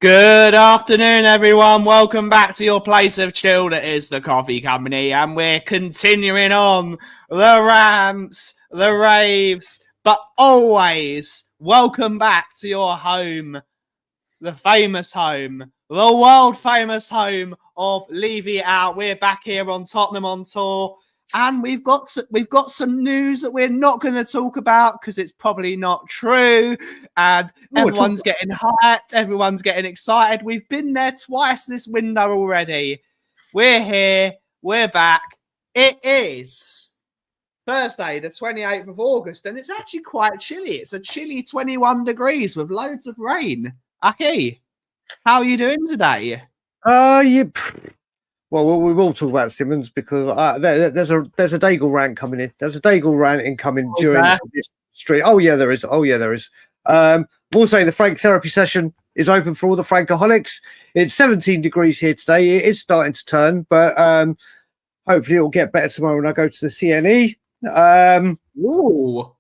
Good afternoon, everyone. Welcome back to your place of chill that is the coffee company. And we're continuing on the rants, the raves, but always welcome back to your home, the famous home, the world famous home of Levy Out. We're back here on Tottenham on tour. And we've got some news that we're not going to talk about because it's probably not true. And everyone's getting hyped. Everyone's getting excited. We've been there twice this window already. We're here. We're back. It is Thursday, the 28th of August, and it's actually quite chilly. It's a chilly 21 degrees with loads of rain. Aki, how are you doing today? Well, we will talk about Simons because there's a Dagul rant coming in. There's a Dagul rant incoming during this stream. Oh yeah, there is. We'll say the Frank therapy session is open for all the Frankaholics. It's 17 degrees here today. It is starting to turn, but hopefully it'll get better tomorrow when I go to the CNE. Ooh.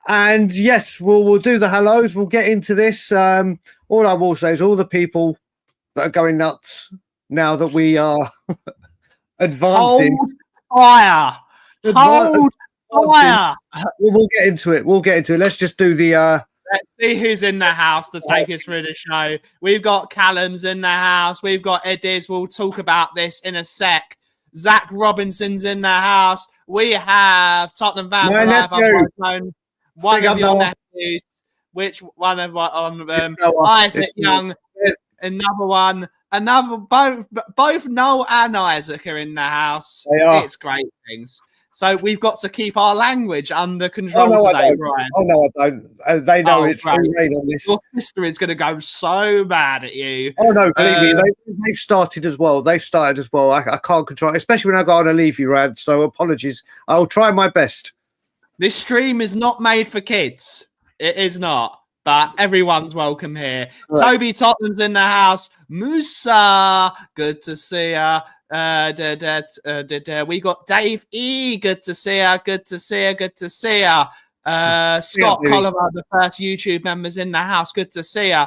And yes, we'll do the hellos. We'll get into this. All I will say is all the people that are going nuts now that we are advancing. Hold fire. We'll get into it. Let's just do the... Let's see who's in the house to take us through the show. We've got Callum's in the house. We've got Eddie's. We'll talk about this in a sec. Zach Robinson's in the house. We have Tottenham Van one of your nephews. Which one of Isaac Young? Another one. Both Noel and Isaac are in the house. It's great things. So we've got to keep our language under control today, Brian. Oh no, I don't. They know it's free reign on this. Your sister is going to go so bad at you. Oh no, believe me, they've started as well. I can't control it, especially when I go on a Levy rant. So apologies. I'll try my best. This stream is not made for kids. It is not. But everyone's welcome here. Right. Toby Tottenham's in the house. Musa, good to see ya. We got Dave E. Good to see ya. Scott Colliver, the first YouTube members in the house. Good to see ya.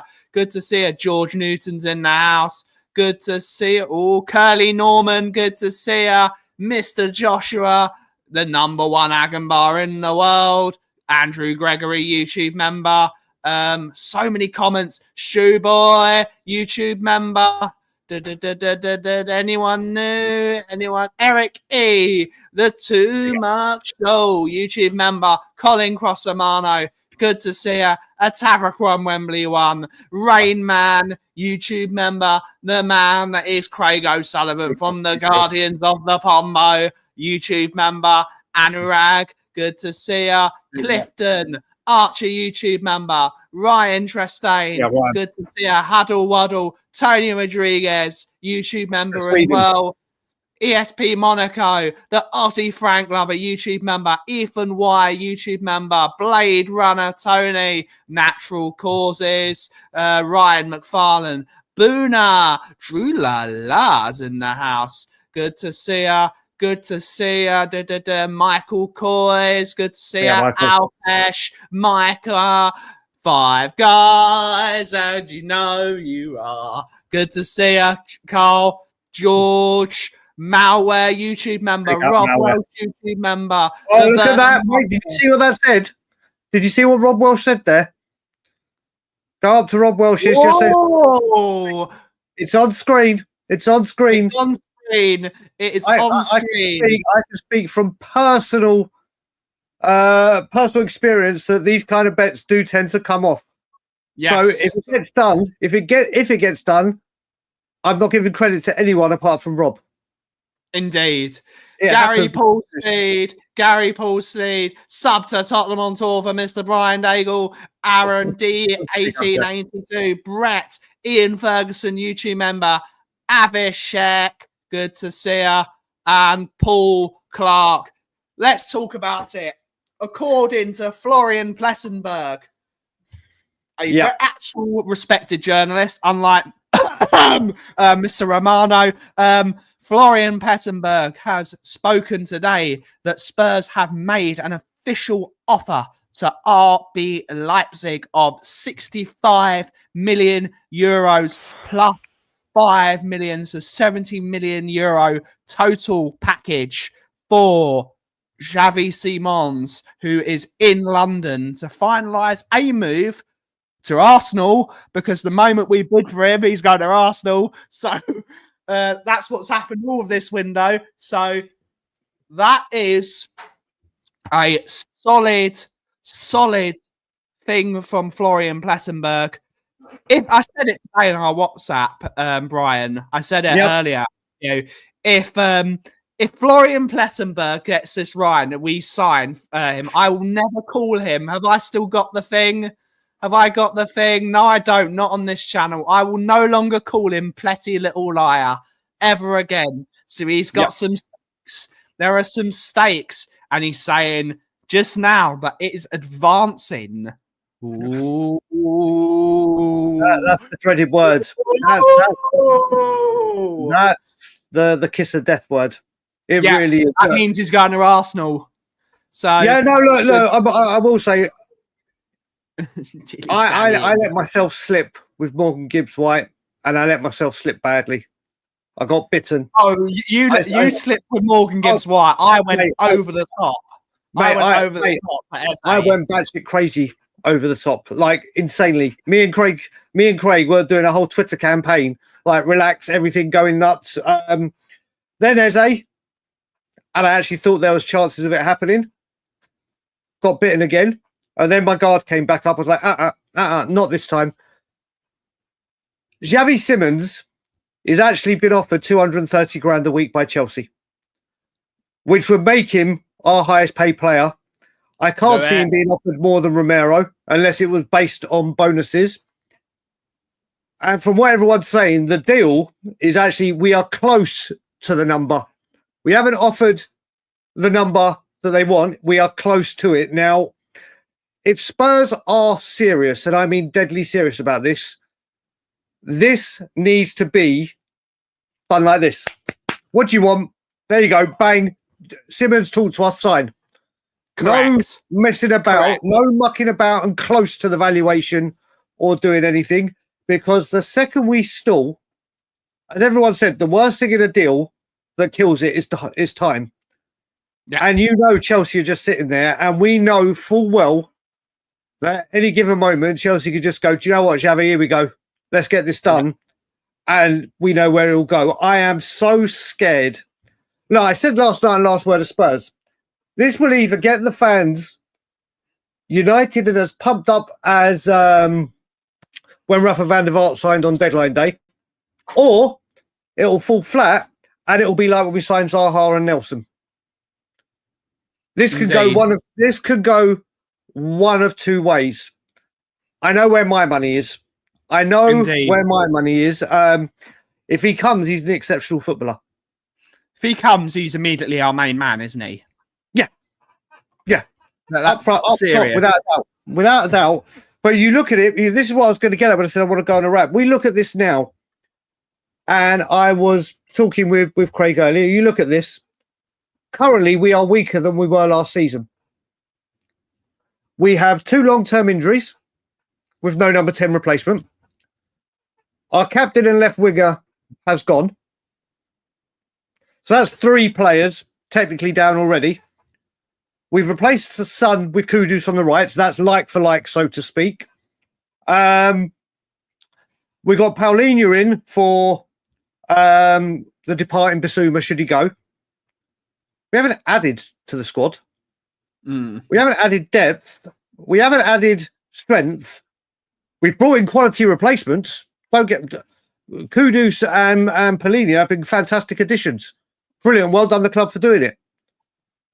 George Newton's in the house. Good to see ya. Oh, Curly Norman. Good to see ya. Mr. Joshua, the number one Agenbar in the world. Andrew Gregory, YouTube member. So many comments. Shoe Boy, YouTube member. Anyone new? Anyone? Eric E, the Too Much Show, YouTube member. Colin Crossamano, good to see you. A Tavakron Wembley one. Rain Man, YouTube member. The man that is Craig O'Sullivan from the Guardians of the Pombo, YouTube member. Anurag, good to see you. Clifton, Archer YouTube member. Ryan Trestane, good to see you. Huddle Waddle, Tony Rodriguez, YouTube member as well. ESP Monaco, the Aussie Frank Lover YouTube member. Ethan Y YouTube member. Blade Runner Tony, Natural Causes. Ryan McFarlane, Boona, Drew Lala's in the house. Good to see you. Michael Coys, good to see you. Alpesh, Micah, Five Guys, and you know you are. Good to see you. Carl, George, Malware, YouTube member. Rob Welsh, YouTube member. Oh, look at that. Wait, did you see what that said? Did you see what Rob Welsh said there? Go up to Rob Welsh. It's just said, it's on screen. It is on screen. I can speak from personal experience that these kind of bets do tend to come off. Yes. So if it gets done, I'm not giving credit to anyone apart from Rob. Indeed. Gary Paul Steed, sub to Tottenham on tour for Mr. Brian Dagul, Aaron D 1882, Brett, Ian Ferguson, YouTube member, Avishek. Good to see you. And Paul Clark. Let's talk about it. According to Florian Plettenberg, a actual respected journalist, unlike Mr. Romano, Florian Plettenberg has spoken today that Spurs have made an official offer to RB Leipzig of 65 million euros plus 5 million, so 70 million euro total package for Xavi Simons, who is in London to finalise a move to Arsenal, because the moment we bid for him, he's going to Arsenal. So that's what's happened all of this window. So that is a solid thing from Florian Plettenberg. If I said it today in our WhatsApp, Brian, I said it earlier. You know, if Florian Plettenberg gets this right and we sign him, I will never call him. Have I still got the thing? Have I got the thing? No, I don't. Not on this channel. I will no longer call him Pletty Little Liar ever again. So he's got some stakes. There are some stakes, and he's saying just now that it is advancing. Ooh. That's the dreaded word. That's the kiss of death word. It really is. That means he's going to Arsenal. So look. I will say, I let myself slip with Morgan Gibbs White, and I let myself slip badly. I got bitten. Oh, you slipped with Morgan Gibbs White. I went over the top. I went batshit crazy over the top, like insanely. Me and Craig were doing a whole Twitter campaign, like relax, everything going nuts. Then Eze, and I actually thought there was chances of it happening. Got bitten again, and then my guard came back up. I was like, not this time. Xavi Simons is actually been offered 230 grand a week by Chelsea, which would make him our highest paid player. I can't see him being offered more than Romero unless it was based on bonuses. And from what everyone's saying, the deal is actually we are close to the number. We haven't offered the number that they want. We are close to it. Now, if Spurs are serious, and I mean deadly serious about this, this needs to be done like this. What do you want? There you go. Bang. Simmons talk to us, sign. Correct. No messing about, no mucking about and close to the valuation or doing anything, because the second we stall, and everyone said the worst thing in a deal that kills it is time. Yeah. And you know Chelsea are just sitting there, and we know full well that any given moment Chelsea could just go, do you know what, Xavi, here we go. Let's get this done. Yeah. And we know where it'll go. I am so scared. No, I said last night, last word of Spurs, this will either get the fans united and as pumped up as when Rafa van der Vaart signed on deadline day, or it'll fall flat and it'll be like when we signed Zaha and Nelson. This could go one of two ways. I know where my money is. Where my money is. If he comes, he's an exceptional footballer. If he comes, he's immediately our main man, isn't he? Yeah. No, that's serious. Without a doubt. But you look at it, this is what I was going to get at when I said I want to go on a wrap. We look at this now, and I was talking with Craig earlier. You look at this. Currently, we are weaker than we were last season. We have 2 long-term injuries with no number 10 replacement. Our captain and left winger has gone. So that's 3 players technically down already. We've replaced the Son with Kudus on the right, so that's like for like, so to speak. We got Paulinho in for the departing Basuma, should he go. We haven't added to the squad. We haven't added depth. We haven't added strength. We've brought in quality replacements. Don't get Kudus and Paulinho have been fantastic additions. Brilliant. Well done, the club, for doing it.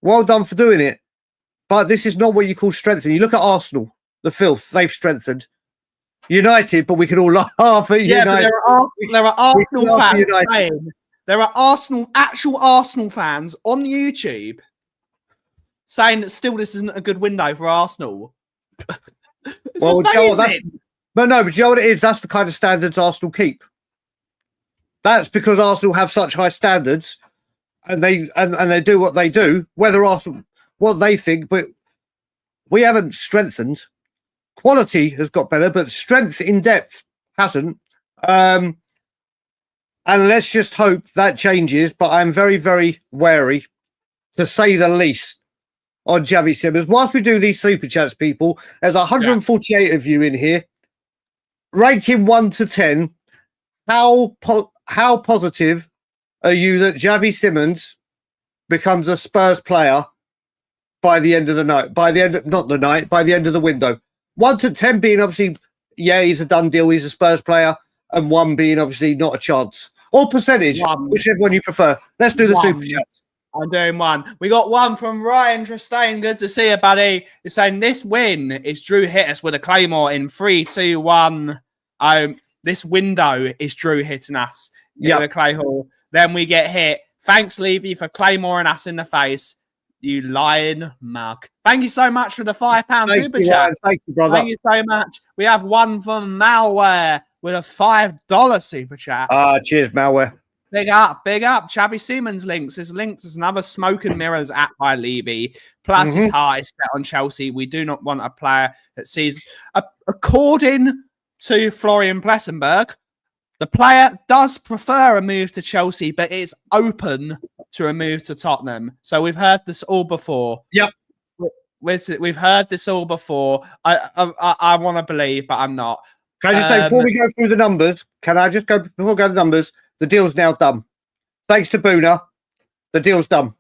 Well done for doing it. But this is not what you call strengthening. You look at Arsenal, the filth they've strengthened. United, but we can all laugh at United. There are Arsenal fans saying, there are actual Arsenal fans on YouTube saying that still this isn't a good window for Arsenal. Well, Joe, but you know what it is? That's the kind of standards Arsenal keep. That's because Arsenal have such high standards, and they do what they do. Whether Arsenal, what they think, but we haven't strengthened. Quality has got better, but strength in depth hasn't. And let's just hope that changes. But I'm very, very wary, to say the least, on Xavi Simons. Whilst we do these super chats, people, there's 148 of you in here. Rank him 1 to 10. How positive are you that Xavi Simons becomes a Spurs player by the end of the night? By the end of the window. 1 to 10 being obviously, yeah, he's a done deal. He's a Spurs player, and 1 being obviously not a chance. Or percentage, whichever one you prefer. Let's do the super chats. I'm doing 1. We got 1 from Ryan Tristane. Good to see you, buddy. He's saying this win is Drew hit us with a Claymore in 3, 2, 1. This window is Drew hitting us with a Claymore. Then we get hit. Thanks, Levy, for Claymoring us in the face. You lying mug. Thank you so much for the £5 super chat. Ryan. Thank you, brother. Thank you so much. We have 1 from Malware with a $5 super chat. Cheers, Malware. Big up. Xavi Simons links. His links is another smoke and mirrors app by Levy. Plus his heart is set on Chelsea. We do not want a player that sees, according to Florian Plessenberg, the player does prefer a move to Chelsea, but is open to a move to Tottenham. So we've heard this all before. Yep. We've heard this all before. I want to believe, but I'm not. Can I just say, before we go through the numbers, before we go to the numbers, the deal's now done. Thanks to Boona, the deal's done.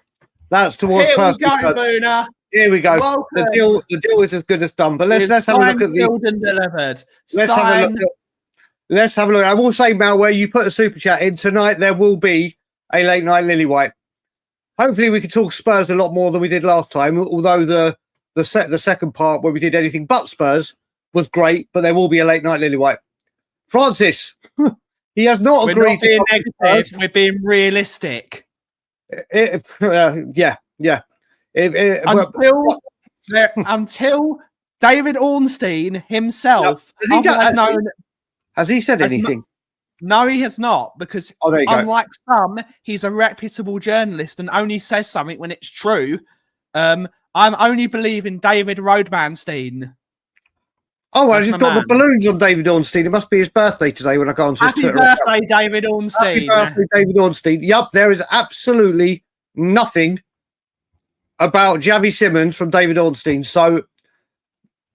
That's towards personal. Here we go, Boona. Here we go. Welcome. The deal is as good as done. But let's have a look at the delivered. Let's have a look. I will say, Malware, you put a super chat in tonight. There will be a late night Lily White. Hopefully, we can talk Spurs a lot more than we did last time. Although the second part where we did anything but Spurs was great, but there will be a late night Lily White. Francis, he has not agreed. We're not being negative. We're being realistic. Yeah. Until David Ornstein himself has he said anything? No, he has not, because unlike some, he's a reputable journalist and only says something when it's true. I'm only believing David Roadmanstein. Oh, I just got the balloons on David Ornstein. It must be his birthday today when I go onto his Twitter. Happy birthday, David Ornstein. Happy birthday, David Ornstein. Yup, there is absolutely nothing about Xavi Simons from David Ornstein. So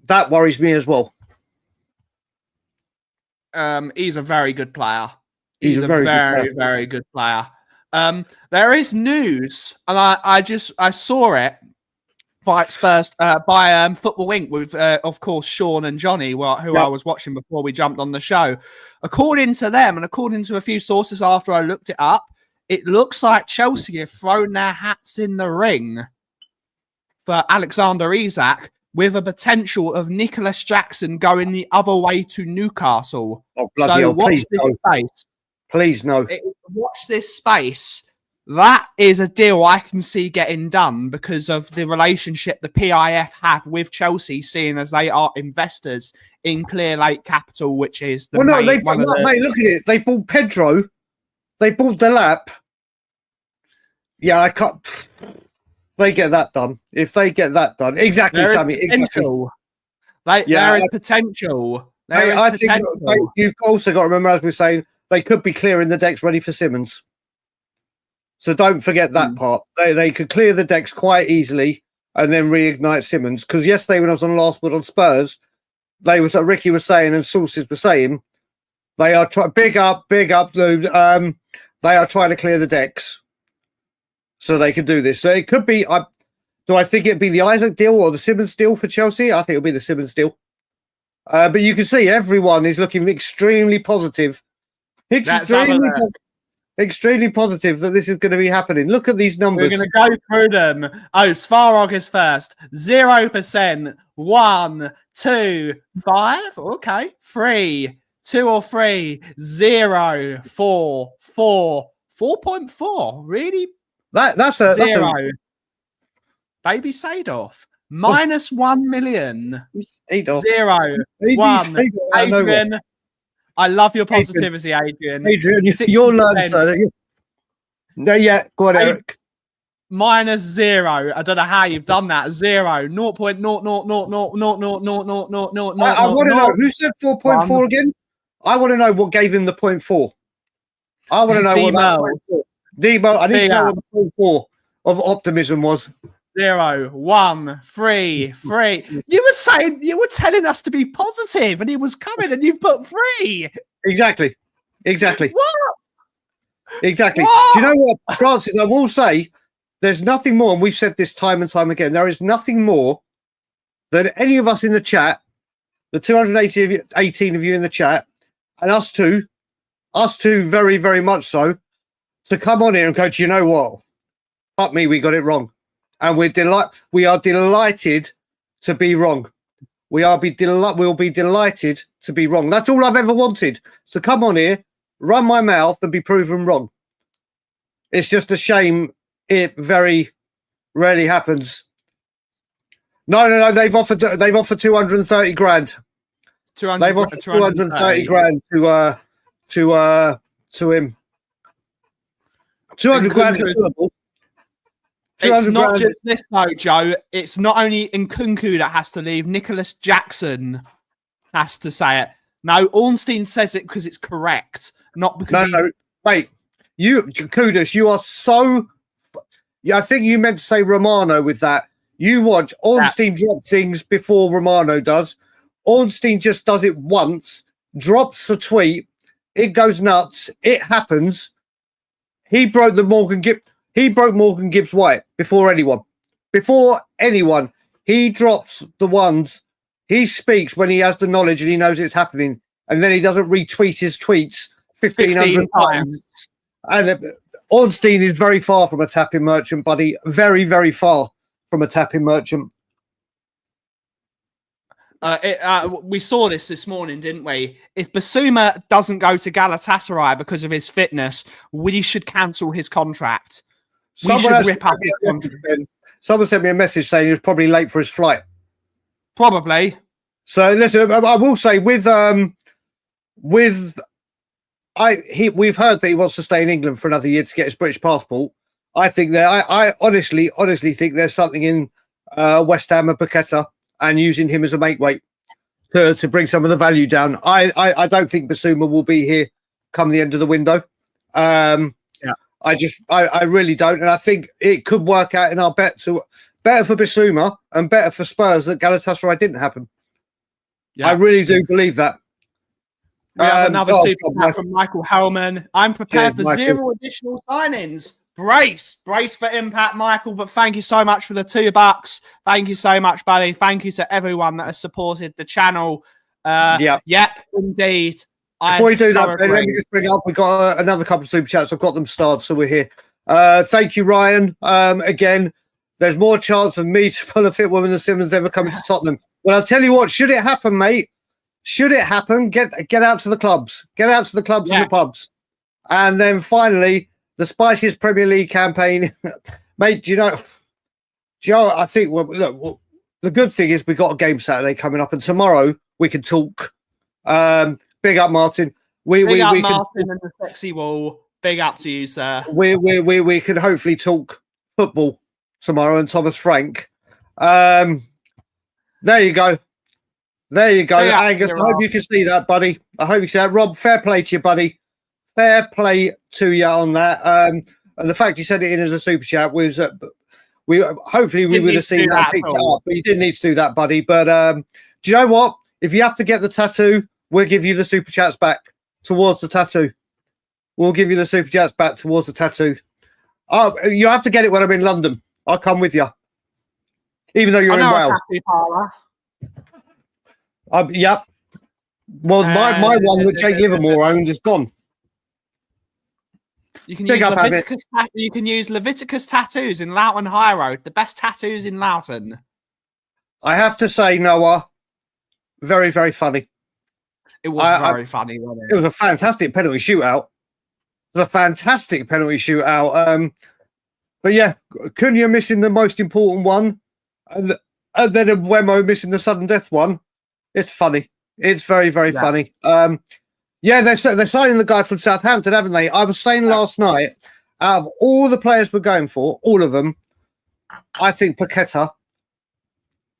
that worries me as well. He's a very good player. He's a very good player. There is news, and I saw it by Spurs by Football Inc. with of course Sean and Johnny, who I was watching before we jumped on the show. According to them, and according to a few sources after I looked it up, it looks like Chelsea have thrown their hats in the ring for Alexander Isak, with a potential of Nicholas Jackson going the other way to Newcastle. Oh, bloody hell. Watch this space. Please, no. Watch this space. That is a deal I can see getting done because of the relationship the PIF have with Chelsea, seeing as they are investors in Clear Lake Capital, which is the mate, look at it. They bought Pedro. They bought Delap. Yeah, I can't... They get that done. If they get that done, exactly, Sammy. Exactly. There is potential. I think you've also got to remember, as we're saying, they could be clearing the decks ready for Simons. So don't forget that part. They could clear the decks quite easily and then reignite Simons. Because yesterday when I was on Last Word on Spurs, Ricky was saying and sources were saying they are big up, dude. They are trying to clear the decks so they can do this. So it could be. Do I think it'd be the Isaac deal or the Simons deal for Chelsea? I think it'll be the Simons deal. But you can see everyone is looking extremely positive. Extremely positive that this is going to be happening. Look at these numbers. We're going to go through them. Oh, Svarog is first. 0%. 1, 2, 5. Okay. 3, 2 or 3. 0, 4, 4. 4.4. Really? That's a 0. Baby Sadorf. Minus 1 million. 0. 1. Adrian. I love your positivity, Adrian. Adrian, you're learned, sir. No, yeah, go on, Eric. minus 0. I don't know how you've done that. 0. 0.00000000000. I want to know who said 4.4 again. I want to know what gave him the 0.4. I want to know what that 0.4. Debo, I need to know what the 0.4 of optimism was. 0, 1, 3, 3. You were telling us to be positive, and he was coming, and you put 3. Exactly. What? Exactly. What? Do you know what, Francis? I will say, there's nothing more, and we've said this time and time again. There is nothing more than any of us in the chat, the 218 of you in the chat, and us two, very, very much so, to come on here and go, do you know what? Fuck me, we got it wrong. And we are delighted to be wrong. We'll be delighted to be wrong. That's all I've ever wanted. So come on here, run my mouth and be proven wrong. It's just a shame it very rarely happens. No. They've offered 230 grand. They've offered 230 grand to him. 200 grand is doable. It's not just this though, Joe. It's not only Nkunku that has to leave. Nicholas Jackson has to say it. No, Ornstein says it because it's correct, not because No, mate. Kudos, you are so... Yeah, I think you meant to say Romano with that. You watch Ornstein drop things before Romano does. Ornstein just does it once, drops a tweet, it goes nuts, it happens. He broke Morgan Gibbs White before anyone. Before anyone, he drops the ones. He speaks when he has the knowledge and he knows it's happening, and then he doesn't retweet his tweets 1,500 times. And Ornstein is very far from a tapping merchant, buddy. Very, very far from a tapping merchant. We saw this morning, didn't we? If Basuma doesn't go to Galatasaray because of his fitness, we should cancel his contract. Someone sent me a message saying he was probably late for his flight. Probably. So listen, I will say we've heard that he wants to stay in England for another year to get his British passport. I think I honestly think there's something in West Ham and Paqueta and using him as a make weight to bring some of the value down. I don't think Basuma will be here come the end of the window. I really don't, and I think it could work out in our bet to better for Basuma and better for Spurs that Galatasaray didn't happen. Yeah. I really do believe that. We have another super chat from Michael Hellman. I'm prepared for Michael. 0 additional signings. Brace for impact, Michael. But thank you so much for the $2. Thank you so much, buddy. Thank you to everyone that has supported the channel. Yep, indeed. Before we do that, let me just bring up. We've got another couple of super chats. I've got them starred, so we're here. Thank you, Ryan. Again, there's more chance of me to pull a fit woman than Simons ever coming to Tottenham. Well, I'll tell you what. Should it happen, mate? Should it happen? Get out to the clubs. Get out to the clubs and the pubs. And then finally, the spiciest Premier League campaign, mate. Do you know? I think. Well, look. The good thing is we got a game Saturday coming up, and tomorrow we can talk. Big up, Martin. Big up, Martin, and the sexy wall. Big up to you, sir. We can hopefully talk football tomorrow, and Thomas Frank. There you go. Angus, I hope you can see that, buddy. I hope you see that. Rob, fair play to you, buddy. Fair play to you on that. And the fact you sent it in as a super chat was, we would have seen that picked up, but you didn't need to do that, buddy. But do you know what? If you have to get the tattoo, we'll give you the super chats back towards the tattoo. We'll give you the super chats back towards the tattoo. Oh, you have to get it when I'm in London. I'll come with you, even though you're in Wales. Yep. Well, my one that Jake Livermore owned is gone. You can use Leviticus tattoos in Loughton High Road. The best tattoos in Loughton. I have to say, Noah, very, very funny. It was very funny, wasn't it? It was a fantastic penalty shootout. But yeah, Cunha missing the most important one, and then Wemo missing the sudden death one. It's funny. It's very, very funny. They're signing the guy from Southampton, haven't they? I was saying last night, out of all the players we're going for, all of them, I think Paqueta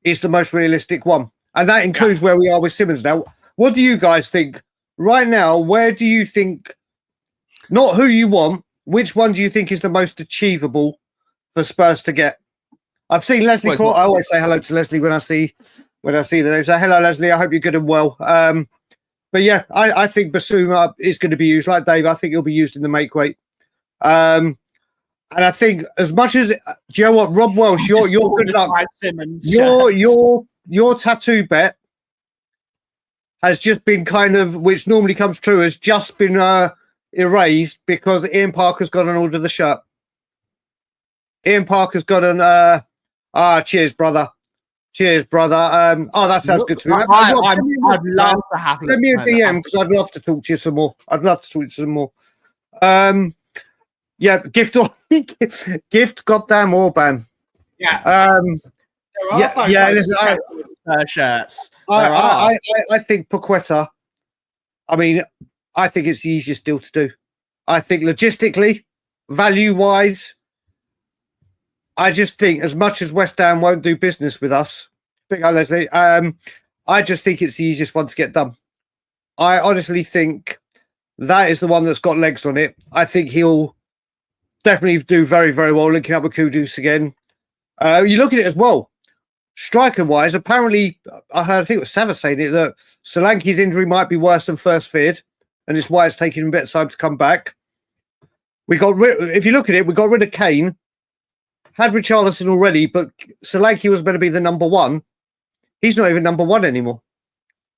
is the most realistic one. And that includes where we are with Simons now. What do you guys think? Right now, where do you think, not who you want, which one do you think is the most achievable for Spurs to get? I've seen Leslie Crawford. I always say hello to Leslie when I see the name. So hello, Leslie. I hope you're good and well. But yeah, I think Basuma is going to be used like Dave. I think he'll be used in the make weight. And I think as much as, do you know what, Rob Welsh, you're good luck. Your tattoo bet has just been kind of, which normally comes true, has just been erased because Ian Parker's got an order the shirt. Ian Parker's got an cheers, brother. Cheers, brother. That sounds good to me. I'd love to have. Send me a DM because I'd love to talk to you some more. Yeah, gift goddamn Orban. Yeah. Listen, shirts. I think Paqueta. I mean, I think it's the easiest deal to do. I think logistically, value-wise, I just think as much as West Ham won't do business with us, big up Leslie. I just think it's the easiest one to get done. I honestly think that is the one that's got legs on it. I think he'll definitely do very, very well linking up with Kudus again. You look at it as well, striker-wise. Apparently, I think it was Sava saying it that Solanke's injury might be worse than first feared, and it's why it's taking a bit of time to come back. If you look at it, we got rid of Kane. Had Richarlison already, but Solanke was going to be the number one. He's not even number one anymore.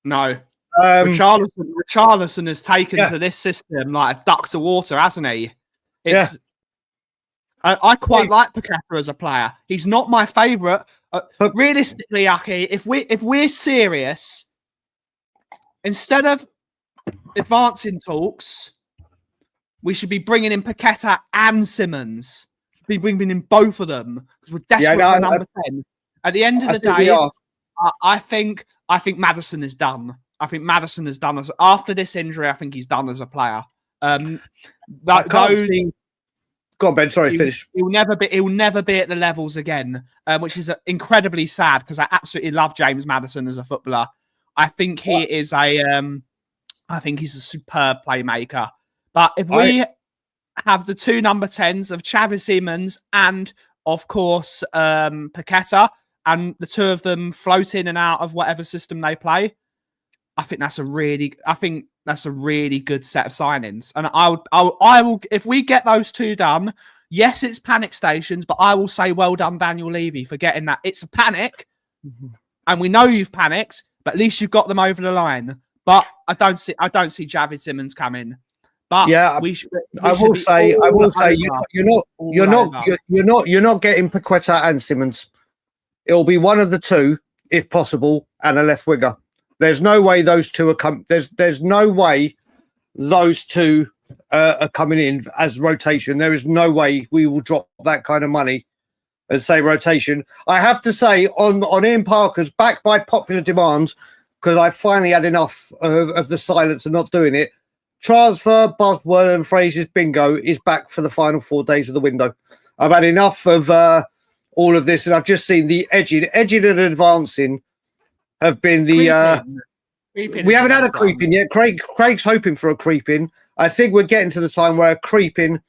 No. Richarlison has taken to this system like a duck to water, hasn't he? I quite like Paqueta as a player. He's not my favourite. But realistically, Aki, if we're serious, instead of advancing talks, we should be bringing in Paqueta and Simons. Be bringing in both of them because we're desperate for number 10. At the end of the day, I think Maddison is done. I think Maddison is done after this injury. I think he's done as a player. Go on, Ben. Sorry, finish. He'll never be at the levels again, which is incredibly sad because I absolutely love James Maddison as a footballer. I think he is I think he's a superb playmaker. But if we have the two number 10s of Xavi Simons and, of course, Paqueta, and the two of them float in and out of whatever system they play, I think that's a really good set of signings. And I will, if we get those two done, yes, it's panic stations, but I will say well done, Daniel Levy, for getting that. It's a panic, and we know you've panicked, but at least you've got them over the line. But I don't see Xavi Simons coming. But yeah, I will say you're not getting Paqueta and Simons. It'll be one of the two, if possible, and a left winger. There's no way those two are There's no way those two are coming in as rotation. There is no way we will drop that kind of money and say rotation. I have to say on Ian Parker's, back by popular demand, because I finally had enough of the silence and not doing it. Transfer, buzzword, and phrases bingo is back for the final 4 days of the window. I've had enough of all of this, and I've just seen the edging and advancing have been the. We haven't had a creeping yet. Craig's hoping for a creeping. I think we're getting to the time where a creeping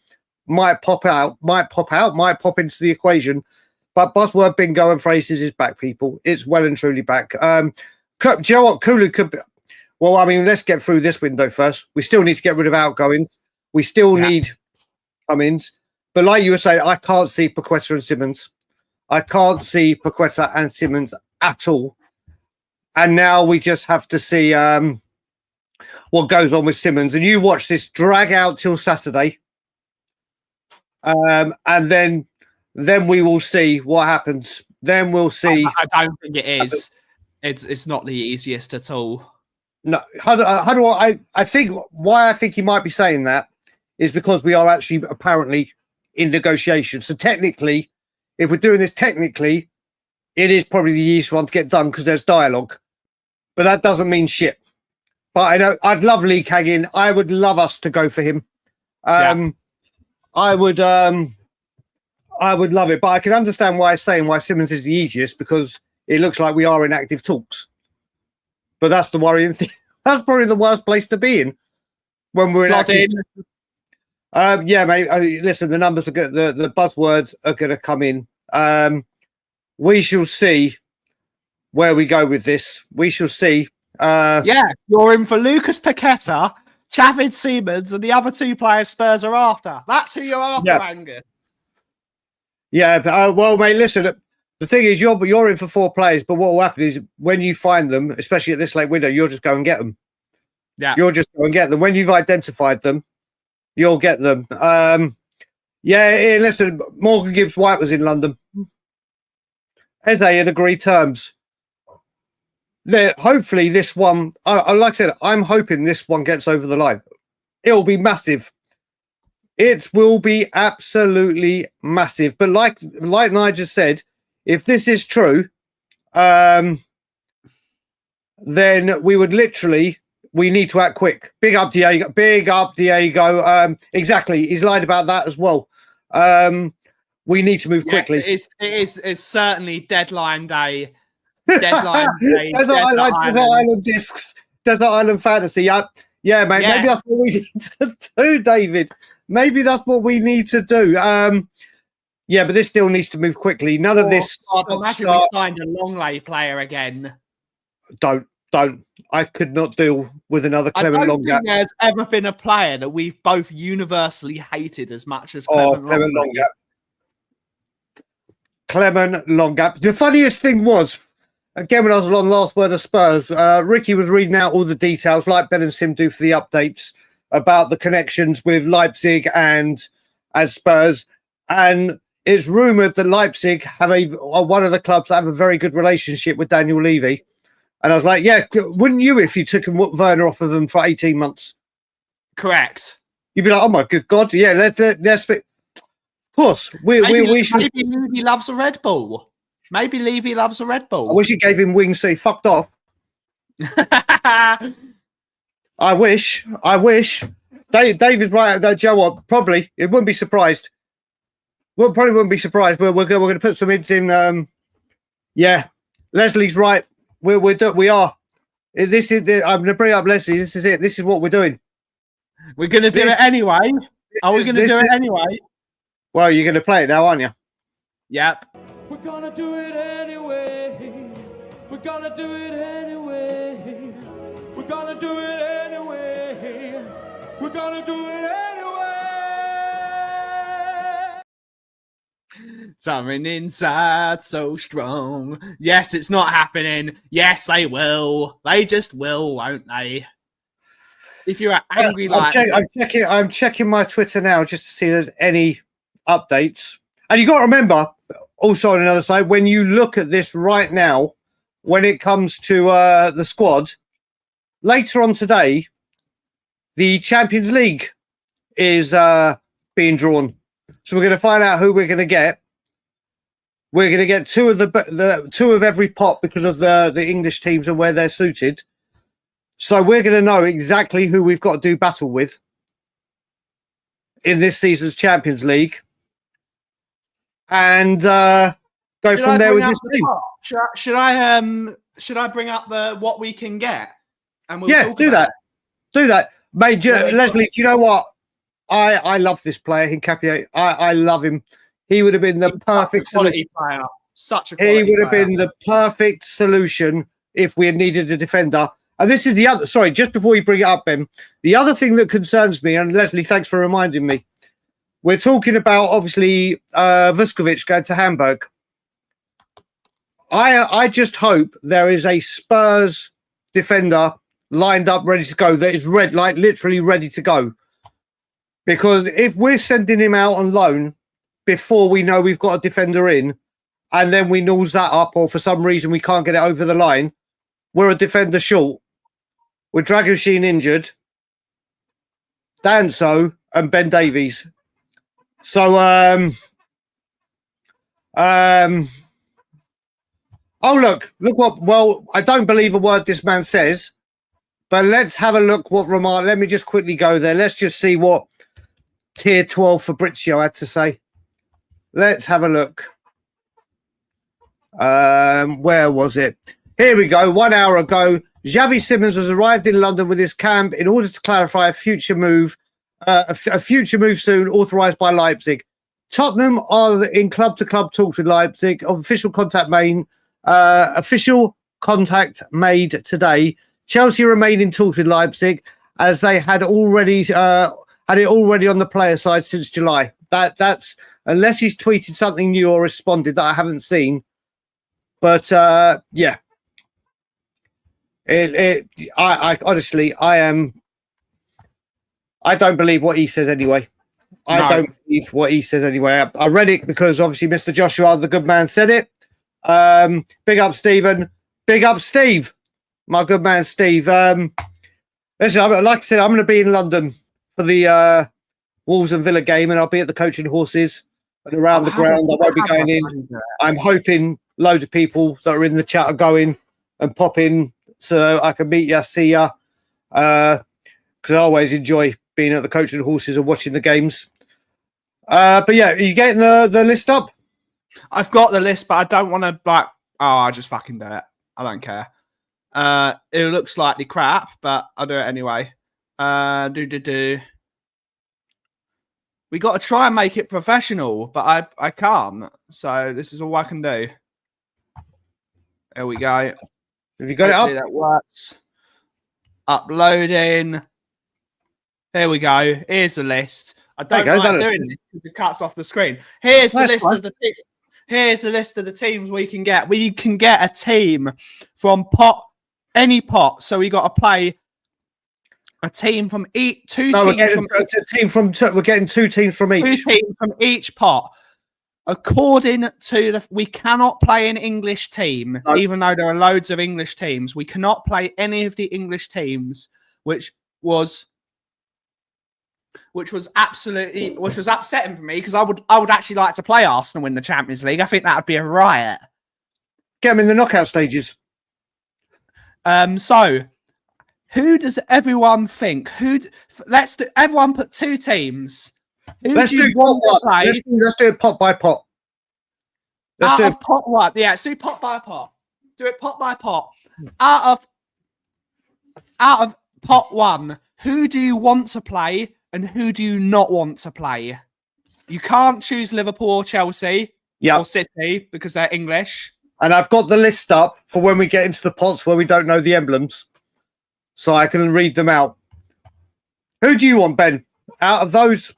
might pop into the equation. But buzzword bingo and phrases is back, people. It's well and truly back. Do you know what? Kulu could be. Well, I mean, let's get through this window first. We still need to get rid of outgoings. We still need come-ins. But like you were saying, I can't see Paqueta and Simons. I can't see Paqueta and Simons at all. And now we just have to see what goes on with Simons. And you watch this drag out till Saturday. And then we will see what happens. Then we'll see. I don't think it is. It's not the easiest at all. No, I think why I think he might be saying that is because we are actually apparently in negotiations. So technically, if we're doing this technically, it is probably the easiest one to get done because there's dialogue. But that doesn't mean shit. But I know I'd love Lee Kang in. I would love us to go for him. I I would love it, but I can understand why Simons is the easiest, because it looks like we are in active talks. But that's the worrying thing. That's probably the worst place to be in when we're in active talks. Yeah, mate. Listen, the numbers are good. The buzzwords are going to come in. We shall see where we go with this. We shall see. You're in for Lucas Paqueta, Xavi Simons, and the other two players Spurs are after. That's who you're after, Angus. Yeah, well, mate, listen. The thing is, you're in for 4 players, but what will happen is when you find them, especially at this late window, you'll just go and get them. Yeah, you'll just go and get them when you've identified them. You'll get them. Listen, Morgan Gibbs White was in London. Eze had agreed terms. Hopefully this one, like I said, I'm hoping this one gets over the line. It'll be massive. It will be absolutely massive. But like Nigel said, if this is true, then we would literally... We need to act quick. Big up, Diego. Big up, Diego. Exactly. He's lied about that as well. We need to move quickly. It is certainly deadline day. Deadline day. Desert Island discs. Desert Island fantasy. Yeah, mate. Maybe that's what we need to do, David. Maybe that's what we need to do. But this still needs to move quickly. None of this. Imagine we signed a Longley player again. Don't. I could not deal with another Clement Longgap. I don't think there's ever been a player that we've both universally hated as much as Clement Longgap. Clement Longgap. The funniest thing was, again, when I was on Last Word of Spurs, Ricky was reading out all the details, like Ben and Sim do for the updates, about the connections with Leipzig and Spurs. And it's rumoured that Leipzig have one of the clubs that have a very good relationship with Daniel Levy. And I was like, yeah, wouldn't you if you took Werner off of them for 18 months? Correct. You'd be like, oh my good God. Yeah, let's of course. We should. Maybe Levy loves a Red Bull. Maybe Levy loves a Red Bull. I wish he gave him wings so he fucked off. I wish. David's right. Joe, you know what? Probably. It wouldn't be surprised. Probably wouldn't be surprised. We're going to put some hints in. Leslie's right. We are. I'm going to bring up Leslie. This is it. This is what we're doing. We're going to do it anyway. Are we going to do it anyway? Well, you're going to play it now, aren't you? Yep. We're going to do it anyway. We're going to do it anyway. We're going to do it anyway. We're going to do it anyway. Something inside so strong. Yes, it's not happening. Yes, they will. They just will, won't they? If you're angry I'm checking my Twitter now just to see if there's any updates. And you got to remember, also on another side, when you look at this right now, when it comes to the squad, later on today, the Champions League is being drawn. So we're going to find out who we're going to get. We're going to get two of every pot because of the English teams and where they're suited. So we're going to know exactly who we've got to do battle with in this season's Champions League, and go from there with this team. Should I bring up what we can get? And we'll do that. Do that, mate. Leslie, do you know what? I love this player, Hincapié. I love him. He would have been the perfect quality player. Such a he would have been the perfect solution if we had needed a defender. And this is the other. Sorry, just before you bring it up, Ben. The other thing that concerns me, and Leslie, thanks for reminding me. We're talking about obviously Vuskovic going to Hamburg. I just hope there is a Spurs defender lined up, ready to go. That is literally ready to go. Because if we're sending him out on loan before we know we've got a defender in, and then we nose that up, or for some reason we can't get it over the line, we're a defender short. With Dragusin injured, Danso and Ben Davies. So, look what, well, I don't believe a word this man says, but let's have a look what Roman, let me just quickly go there. Let's just see what tier 12 Fabrizio had to say. Let's have a look. Where was it? Here we go. 1 hour ago, Xavi Simons has arrived in London with his camp in order to clarify a future move soon, authorised by Leipzig. Tottenham are in club-to-club talks with Leipzig. Official contact made today. Chelsea remain in talks with Leipzig as they had it already on the player side since July. That's unless he's tweeted something new or responded that I haven't seen. But yeah, I honestly, I don't believe what he says anyway. I don't believe what he says anyway. I read it because obviously Mr. Joshua, the good man, said it. Big up, Stephen. Big up, Steve. My good man, Steve. Listen, like I said, I'm going to be in London for the Wolves and Villa game, and I'll be at the Coach and Horses and around the ground. I won't be going in. I'm hoping loads of people that are in the chat are going and pop in so I can meet you, see you. Because I always enjoy being at the Coach and Horses and watching the games. But yeah, are you getting the list up? I've got the list, but I don't want to I just fucking do it. I don't care. It looks slightly crap, but I'll do it anyway. We got to try and make it professional, but I can't. So this is all I can do. There we go. Have you got Hopefully it up? That works. Uploading. There we go. Here's the list. I don't like doing this because it cuts off the screen. Here's the list of the teams. Here's the list of the teams we can get. We can get a team from any pot. So we got to play a team from each. We're getting two teams from each. Two teams from each pot. According to we cannot play an English team, even though there are loads of English teams. We cannot play any of the English teams, which was upsetting for me because I would actually like to play Arsenal win the Champions League. I think that would be a riot. Get them in the knockout stages. So who does everyone think? Everyone put two teams. Let's do it pot by pot. Pot one. Yeah, let's do pot by pot. Do it pot by pot. Out of pot one, who do you want to play and who do you not want to play? You can't choose Liverpool or Chelsea or City because they're English. And I've got the list up for when we get into the pots where we don't know the emblems, so I can read them out. Who do you want, Ben? Out of those,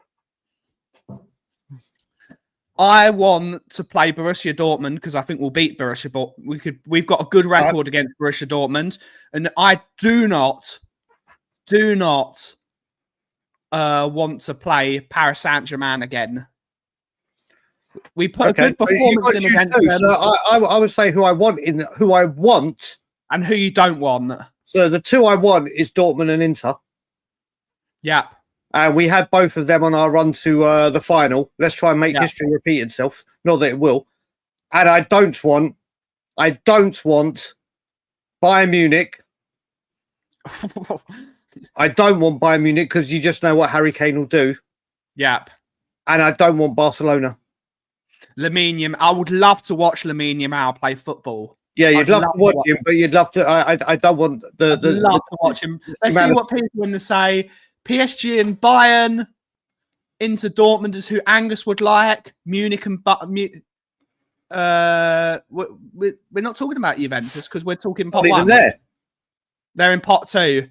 I want to play Borussia Dortmund because I think we'll beat Borussia. But we've got a good record against Borussia Dortmund, and I do not want to play Paris Saint-Germain again. We put a good performance in against them. So I would say who I want and who you don't want. So the two I want is Dortmund and Inter. Yeah. And we had both of them on our run to the final. Let's try and make history repeat itself. Not that it will. And I don't want Bayern Munich. I don't want Bayern Munich because you just know what Harry Kane will do. Yep. And I don't want Barcelona. I would love to watch Lamine Yamal play football. Yeah, you'd love to watch him, but you'd love to. I don't want I'd love to watch him. Let's see what people are going to say. PSG and Bayern. Into Dortmund is who Angus would like. Munich and we're not talking about Juventus because we're talking pot one. They're in pot two.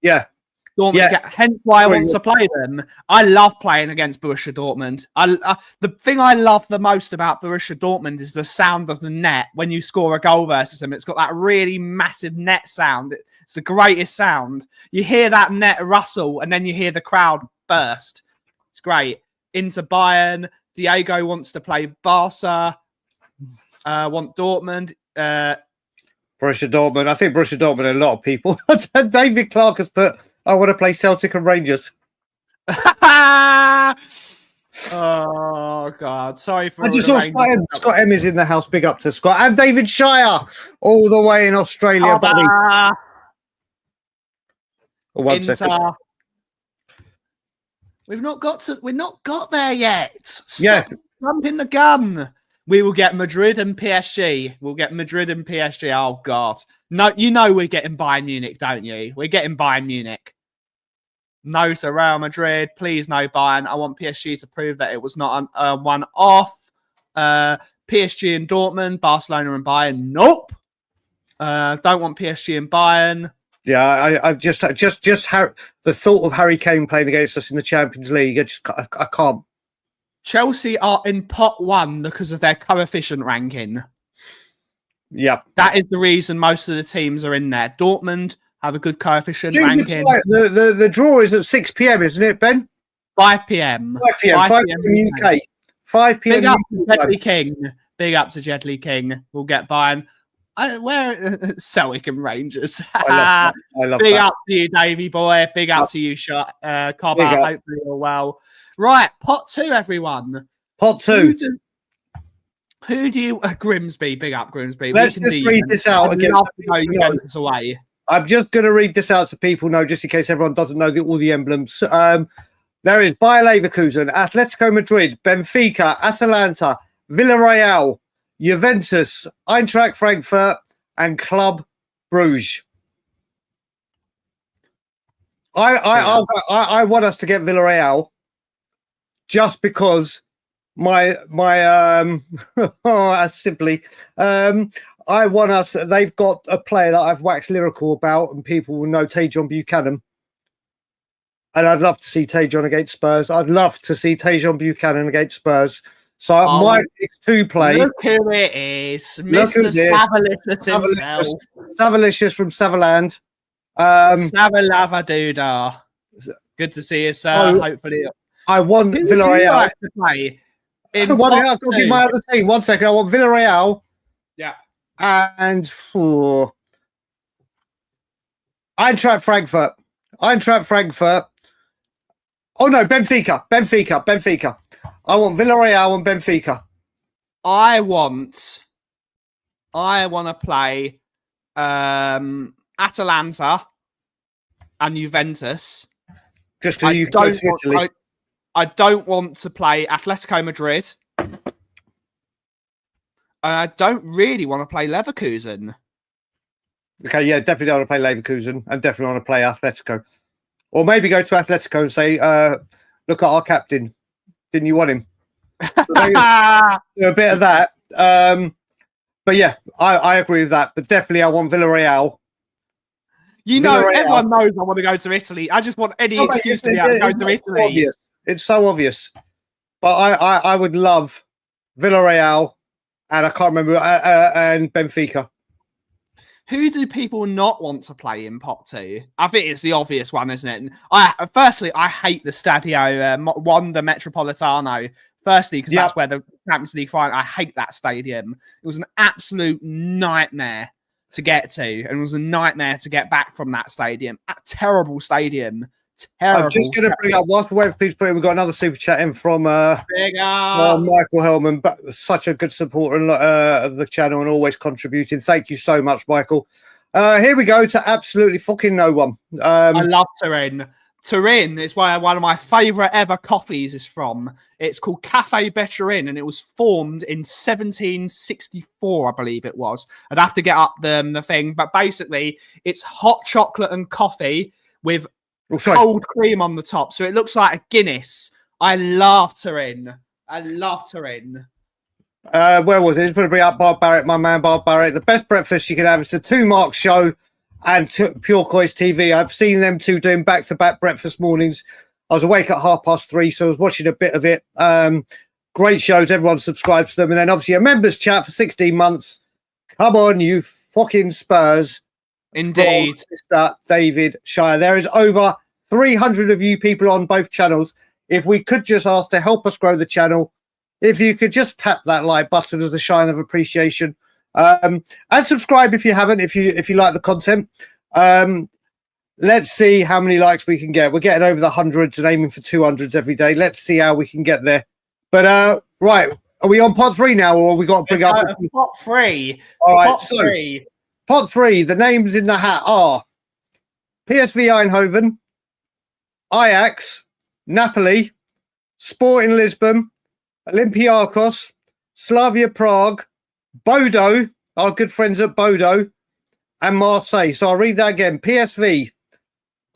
Yeah. Dortmund, hence why I want to play them. I love playing against Borussia Dortmund. The thing I love the most about Borussia Dortmund is the sound of the net when you score a goal versus them. It's got that really massive net sound. It's the greatest sound. You hear that net rustle and then you hear the crowd burst. It's great. Into Bayern. Diego wants to play Barca. Want Dortmund. Borussia Dortmund. I think Borussia Dortmund, a lot of people. David Clark has put, I want to play Celtic and Rangers. Oh, God. Sorry for... I just saw Scott M is in the house. Big up to Scott. And David Shire, all the way in Australia, buddy. One second. We're not got there yet. Yeah. Stop jumping the gun. We will get Madrid and PSG. Oh God. No, you know we're getting Bayern Munich, don't you? We're getting Bayern Munich. No to Real Madrid. Please no Bayern. I want PSG to prove that it was not a one-off. PSG and Dortmund, Barcelona and Bayern. Nope. Don't want PSG and Bayern. Yeah, I just the thought of Harry Kane playing against us in the Champions League, I can't. Chelsea are in pot 1 because of their coefficient ranking. Yeah. That is the reason most of the teams are in there. Dortmund have a good coefficient ranking. The draw is at 6 p.m, isn't it, Ben? 5 p.m. 5 p.m. 5 p.m. UK. 5 p.m. Big up to Jedley King. Big up to Jedley King. We'll get Bayern. Celtic and Rangers. I love Big that. up to you, Davey boy. Big up to you, Cobber. Hopefully you're well. Right, pot 2, everyone. Pot 2. Who do you... Grimsby, big up Grimsby. Let's just read this out again. Away. I'm just going to read this out so people know, just in case everyone doesn't know all the emblems. There is Bayer Leverkusen, Atletico Madrid, Benfica, Atalanta, Villarreal, Juventus, Eintracht Frankfurt, and Club Bruges. I want us to get Villarreal just because I want us. They've got a player that I've waxed lyrical about, and people will know Tajon Buchanan. And I'd love to see Tajon against Spurs. I'd love to see Tajon Buchanan against Spurs. So my pick to play. Look who it is, Mr. Savalicious himself. Savalicious from Savaland. Savalavaduda. Good to see you, sir. Hopefully, I want Villarreal like to play. I've got to give my other team 1 second. I want Villarreal. Yeah. And Eintracht Frankfurt. Oh no, Benfica. I want Villarreal and Benfica. I want to play Atalanta and Juventus. Just because you go to Italy. I don't want to play Atletico Madrid. And I don't really want to play Leverkusen. Okay, yeah, definitely want to play Leverkusen and definitely want to play Atletico. Or maybe go to Atletico and say, look at our captain. Didn't you want him? So do a bit of that. But yeah, I agree with that. But definitely I want Villarreal. Everyone knows I want to go to Italy. I just want any excuse to go to Italy. It's so obvious. But I would love Villarreal and I can't remember, and Benfica. Who do people not want to play in pot 2? I think it's the obvious one, isn't it? Firstly, I hate the Stadio Wanda Metropolitano. Firstly, because that's where the Champions League final. I hate that stadium. It was an absolute nightmare to get to, and it was a nightmare to get back from that stadium. A terrible stadium. Terrible. I'm just going to bring up whilst we're waiting for we've got another super chat in from Michael Hellman, but such a good supporter of the channel and always contributing. Thank you so much, Michael. Here we go to absolutely fucking no one. I love Turin. Turin is where one of my favourite ever coffees is from. It's called Cafe Becherin, and it was formed in 1764, I believe it was. I'd have to get up the thing, but basically it's hot chocolate and coffee with cold cream on the top, so it looks like a Guinness. I love Turin. Where was it? Just going to bring up Bob Barrett, my man Bob Barrett. The best breakfast you can have is the 2 Mark Show and Pure Coys TV. I've seen them two doing back-to-back breakfast mornings. I was awake at 3:30, so I was watching a bit of it. Great shows. Everyone subscribes to them. And then obviously a members chat for 16 months. Come on, you fucking Spurs. Indeed. Mr. David Shire. There is over 300 of you people on both channels. If we could just ask to help us grow the channel, if you could just tap that like button as a sign of appreciation. And subscribe if you haven't, if you like the content. Let's see how many likes we can get. We're getting over the hundreds and aiming for 200s every day. Let's see how we can get there. But right, are we on pot 3 now, or have we got to bring up pot 3? All right, pot 3. The names in the hat are PSV Eindhoven, Ajax, Napoli, Sporting Lisbon, Olympiacos, Slavia Prague, Bodo, our good friends at Bodo, and Marseille. So I'll read that again. PSV,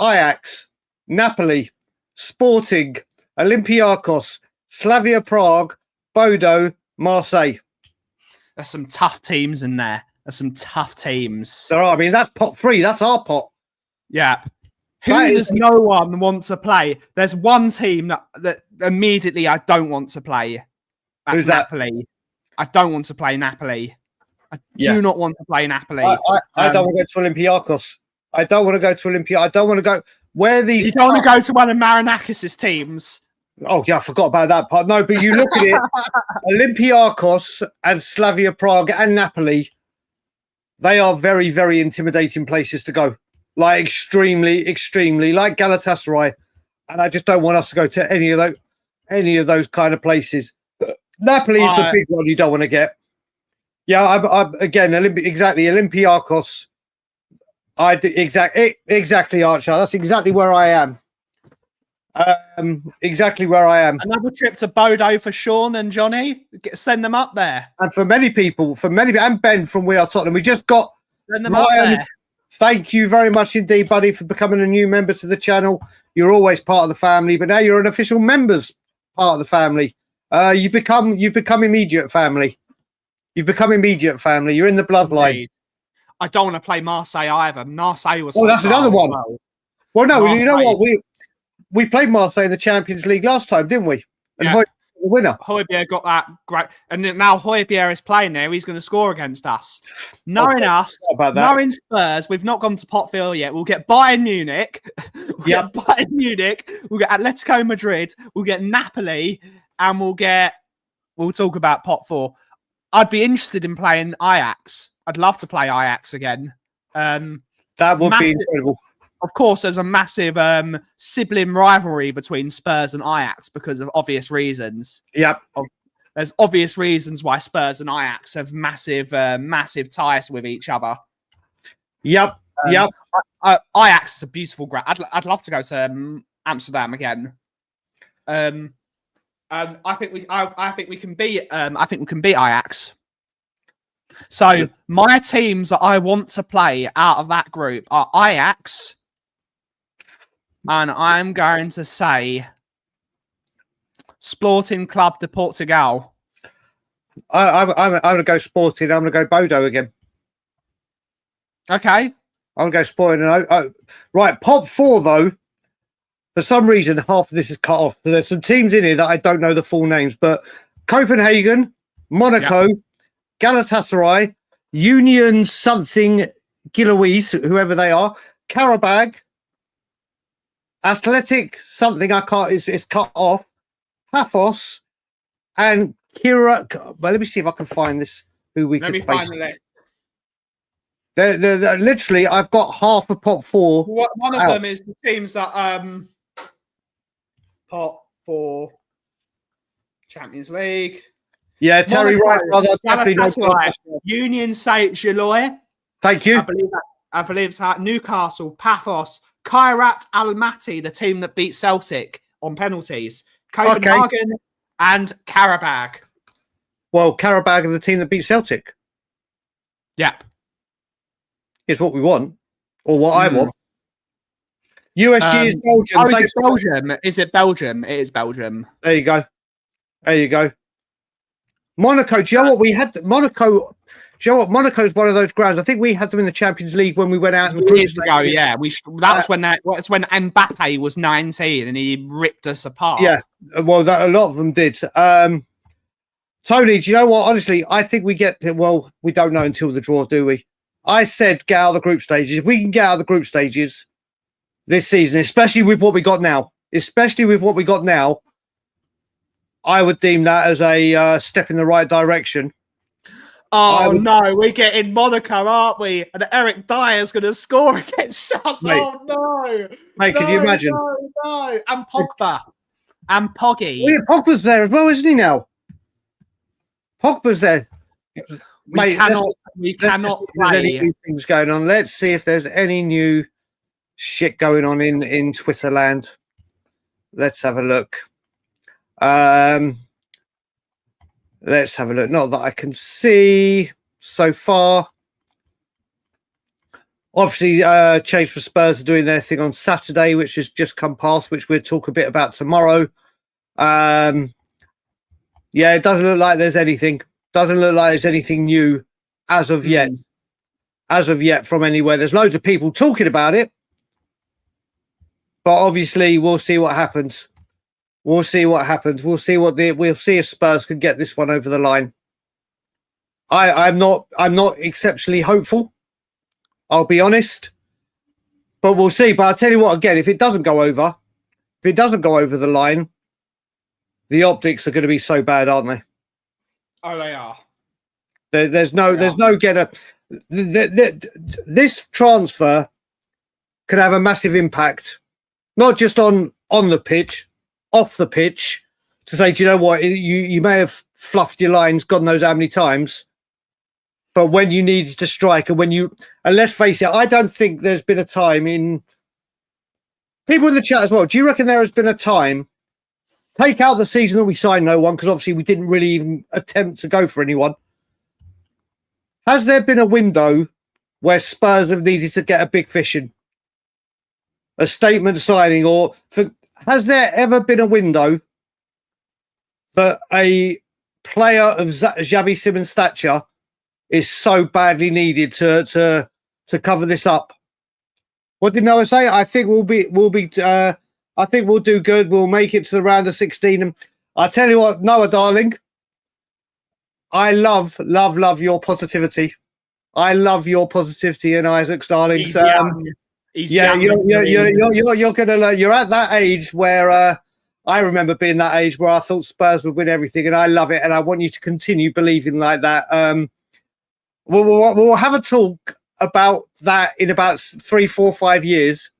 Ajax, Napoli, Sporting, Olympiacos, Slavia Prague, Bodo, Marseille. There's some tough teams in there. There's some tough teams. So I mean, that's pot 3. That's our pot. Yeah. Who does no one want to play? There's one team that immediately I don't want to play. That's Napoli. I don't want to play Napoli. I do not want to play Napoli. I don't want to go to Olympiacos. I don't want to go to Olympia. I don't want to go where these. You don't want to go to one of Marinakis' teams. Oh yeah, I forgot about that part. No, but you look at it, Olympiacos and Slavia Prague and Napoli, they are very, very intimidating places to go. Like extremely, extremely, like Galatasaray. And I just don't want us to go to any of those kind of places. Napoli is the big one you don't want to get. Yeah, again, exactly, Olympiacos. Exactly, Archer. That's exactly where I am. Exactly where I am. Another trip to Bodo for Sean and Johnny. Send them up there. And for many people, and Ben from We Are Tottenham, we just got send them up there. Thank you very much indeed, buddy, for becoming a new member to the channel. You're always part of the family, but now you're an official member's part of the family. You've become immediate family. You've become immediate family. You're in the bloodline. Indeed. I don't want to play Marseille either. Marseille was. Oh, that's another one. Well, no, Marseille. You know what? We played Marseille in the Champions League last time, didn't we? And Højbjerg, the winner. Højbjerg got that great, and now Højbjerg is playing there. He's going to score against us. Knowing us, knowing Spurs, we've not gone to Potville yet. We'll get Bayern Munich. We'll get Bayern Munich. We'll get Atletico Madrid. We'll get Napoli, and we'll talk about pot 4. I'd be interested in playing Ajax. I'd love to play Ajax again. That would be incredible. Of course, there's a massive sibling rivalry between Spurs and Ajax because of obvious reasons. Yep. There's obvious reasons why Spurs and Ajax have massive ties with each other. Yep. Ajax is a beautiful ground. I'd love to go to Amsterdam again. I think we can beat Ajax. So my teams that I want to play out of that group are Ajax, and I'm going to say Sporting Club de Portugal. I'm going to go Sporting. I'm going to go Bodo again. Okay. I'm going to go Sporting. Right, pot 4 though. For some reason, half of this is cut off. So there's some teams in here that I don't know the full names, but Copenhagen, Monaco, Galatasaray, Union something, Gilois, whoever they are, Karabag, Athletic something, I can't, it's cut off, Paphos, and Kira. Well, let me see if I can find this, who we can face. Let me find the list. They're literally, I've got half a pot 4. One of them is the teams that pot 4 Champions League. Yeah, Terry Wright, brother. Right. Union Saint-Gilloise. Thank you. I believe it's Newcastle, Paphos, Kairat Almaty, the team that beat Celtic on penalties, Copenhagen, and Karabag. Well, Karabag are the team that beat Celtic. Yep. Is what we want, or what I want. USG is Belgium. Oh, is it Belgium? Is it Belgium? It is Belgium. There you go. There you go. Monaco. Do you know what we had? Monaco. Do you know what? Monaco is one of those grounds. I think we had them in the Champions League when we went out in the group years ago. Yeah, that's when Mbappe was 19 and he ripped us apart. Yeah, well, a lot of them did. Tony, do you know what? Honestly, I think we get. Well, we don't know until the draw, do we? I said get out of the group stages. If we can get out of the group stages this season, especially with what we got now, I would deem that as a step in the right direction. Oh, no, we're getting Monaco, aren't we? And Eric Dyer's going to score against us. Mate, oh, no. Mate, could you imagine? No. And Pogba. And Poggy. Well, yeah, Pogba's there as well, isn't he now? Pogba's there. We cannot play. Any new things going on. Let's see if there's any new shit going on in Twitter land. let's have a look. Let's have a look. Not that I can see so far. Obviously, Change for Spurs are doing their thing on Saturday, which has just come past, which we'll talk a bit about tomorrow. Yeah, it doesn't look like there's anything. Doesn't look like there's anything new as of yet. As of yet from anywhere. There's loads of people talking about it. But obviously, we'll see what happens. We'll see what happens. We'll see if Spurs can get this one over the line. I'm not exceptionally hopeful. I'll be honest, but we'll see. But I'll tell you what, again, if it doesn't go over the line, the optics are going to be so bad, aren't they? Oh, they are. There's no getter. This transfer can have a massive impact, not just on the pitch, off the pitch, to say, do you know what, you may have fluffed your lines God knows how many times, but when you needed to strike and let's face it, I don't think there's been a time in people in the chat as well. Do you reckon there has been a time, take out the season that we signed no one, because obviously we didn't really even attempt to go for anyone. Has there been a window where Spurs have needed to get a big fish in? A statement signing, has there ever been a window that a player of Xavi Simons' stature is so badly needed to cover this up? What did Noah say? I think we'll do good. We'll make it to the round of 16. And I tell you what, Noah, darling, I love your positivity. I love your positivity, and Isaac's, darling. He's young. You're gonna learn. You're at that age where I remember being that age where I thought Spurs would win everything, and I love it, and I want you to continue believing like that. We'll have a talk about that in about 3, 4, 5 years.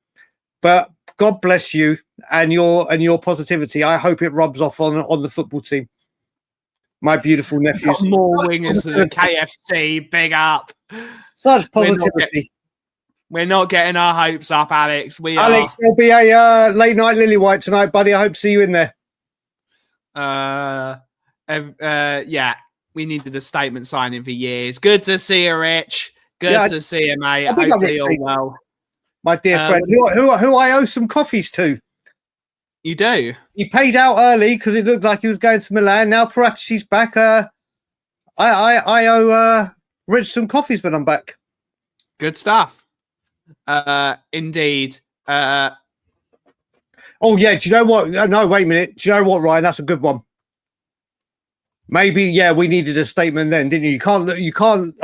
But God bless you and your positivity. I hope it rubs off on the football team. My beautiful nephews. Got more wingers than the KFC. Big up. Such positivity. We're not getting our hopes up, Alex. Alex, there'll be a late night Lily White tonight, buddy. I hope to see you in there. Yeah, we needed a statement signing for years. Good to see you, Rich. Good to see you, mate. Hopefully you're well. My dear friend, who I owe some coffees to. You do? He paid out early because it looked like he was going to Milan. Now Paratici's back. I owe Rich some coffees when I'm back. Good stuff. Indeed. Oh yeah. Do you know what? No, wait a minute. Do you know what, Ryan? That's a good one. Maybe we needed a statement then, didn't you? You can't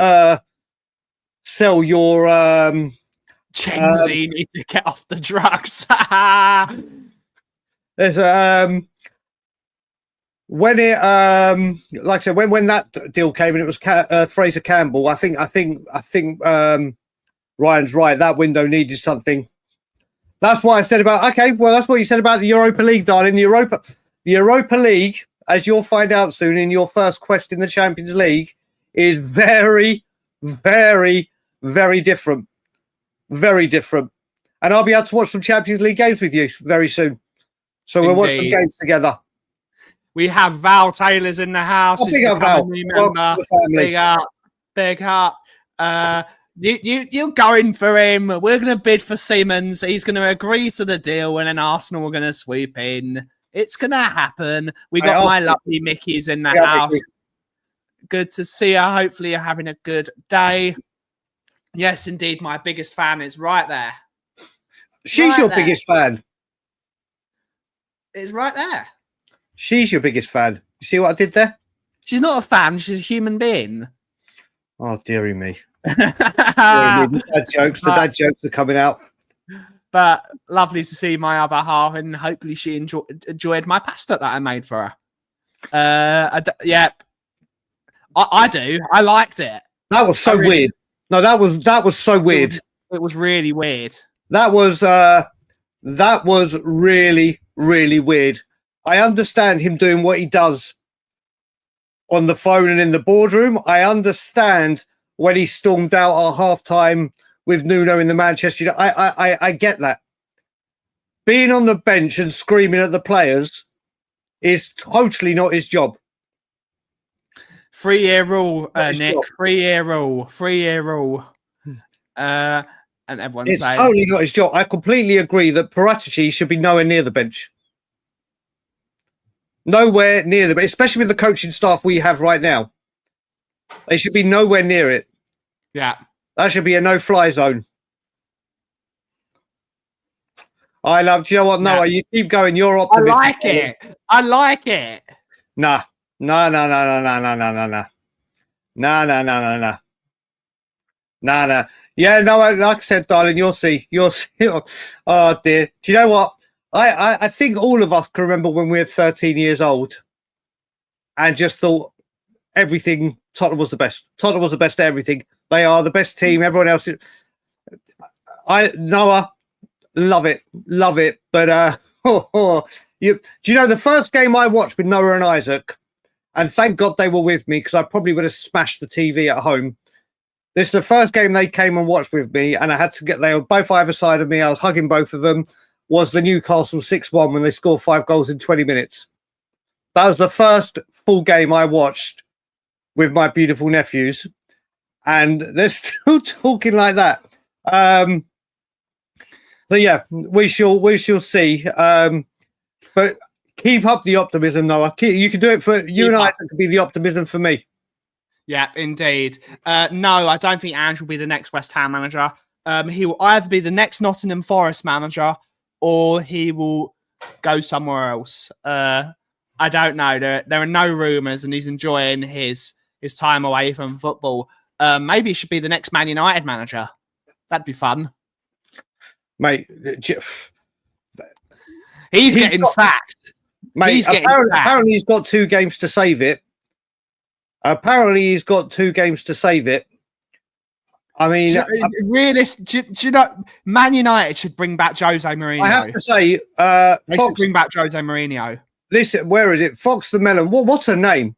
sell your Chenzi need to get off the drugs. There's when it like I said, when that deal came and it was Fraser Campbell, I think Ryan's right. That window needed something. That's what I said about. Okay, well, that's what you said about the Europa League, darling. The Europa League, as you'll find out soon in your first quest in the Champions League, is very, very, very different. Very different. And I'll be able to watch some Champions League games with you very soon. So we'll watch some games together. We have Val Taylor's in the house. Big up, Val. Big up. You're going for him. We're going to bid for Simons. He's going to agree to the deal, and then Arsenal are going to sweep in. It's going to happen. We got my lovely Mickey's in the house. Good to see you. Hopefully you're having a good day. Yes, indeed. My biggest fan is right there. She's your biggest fan. It's right there. She's your biggest fan. You see what I did there? She's not a fan. She's a human being. Oh, dearie me. The dad jokes are coming out. But lovely to see my other half, and hopefully she enjoyed my pasta that I made for her. I do. I liked it. That was so weird. No, that was so weird. It was really weird. That was really, really weird. I understand him doing what he does on the phone and in the boardroom. I understand when he stormed out at halftime with Nuno in the Manchester United. I get that. being on the bench and screaming at the players is totally not his job. 3-year rule, Nick. job. 3-year rule. 3-year rule. And everyone's It's saying totally not his job. I completely agree that Paratici should be nowhere near the bench. Nowhere near the bench, especially with the coaching staff we have right now. They should be nowhere near it. yeah. That should be a no-fly zone. Do you know what, Noah? You keep going. You're I optimistic. like it. Nah. No. Yeah, no, like I said, darling, you'll see. Oh, dear. Do you know what? I think all of us can remember when we were 13 years old and just thought Tottenham was the best. Tottenham was the best at everything. They are the best team. Everyone else is... Noah, love it. But do you know the first game I watched with Noah and Isaac, and thank God they were with me because I probably would have smashed the TV at home. This is the first game they came and watched with me, and they were both either side of me. I was hugging both of them. Was the Newcastle 6-1 when they scored 5 goals in 20 minutes. That was the first full game I watched with my beautiful nephews, and they're still talking like that. So yeah, we shall see. But keep up the optimism, Noah. You can do it for you and I. It could be the optimism for me. Yeah, indeed. No, I don't think Ange will be the next West Ham manager. He will either be the next Nottingham Forest manager or he will go somewhere else. I don't know. There are no rumours, and he's enjoying his time away from football. Maybe he should be the next Man United manager. That'd be fun. Mate, he's getting sacked. Mate, apparently he's got 2 games to save it. I mean, do you know, Man United should bring back Jose Mourinho. I have to say, they should bring back Jose Mourinho. Listen, where is it? Fox the Melon. What's her name?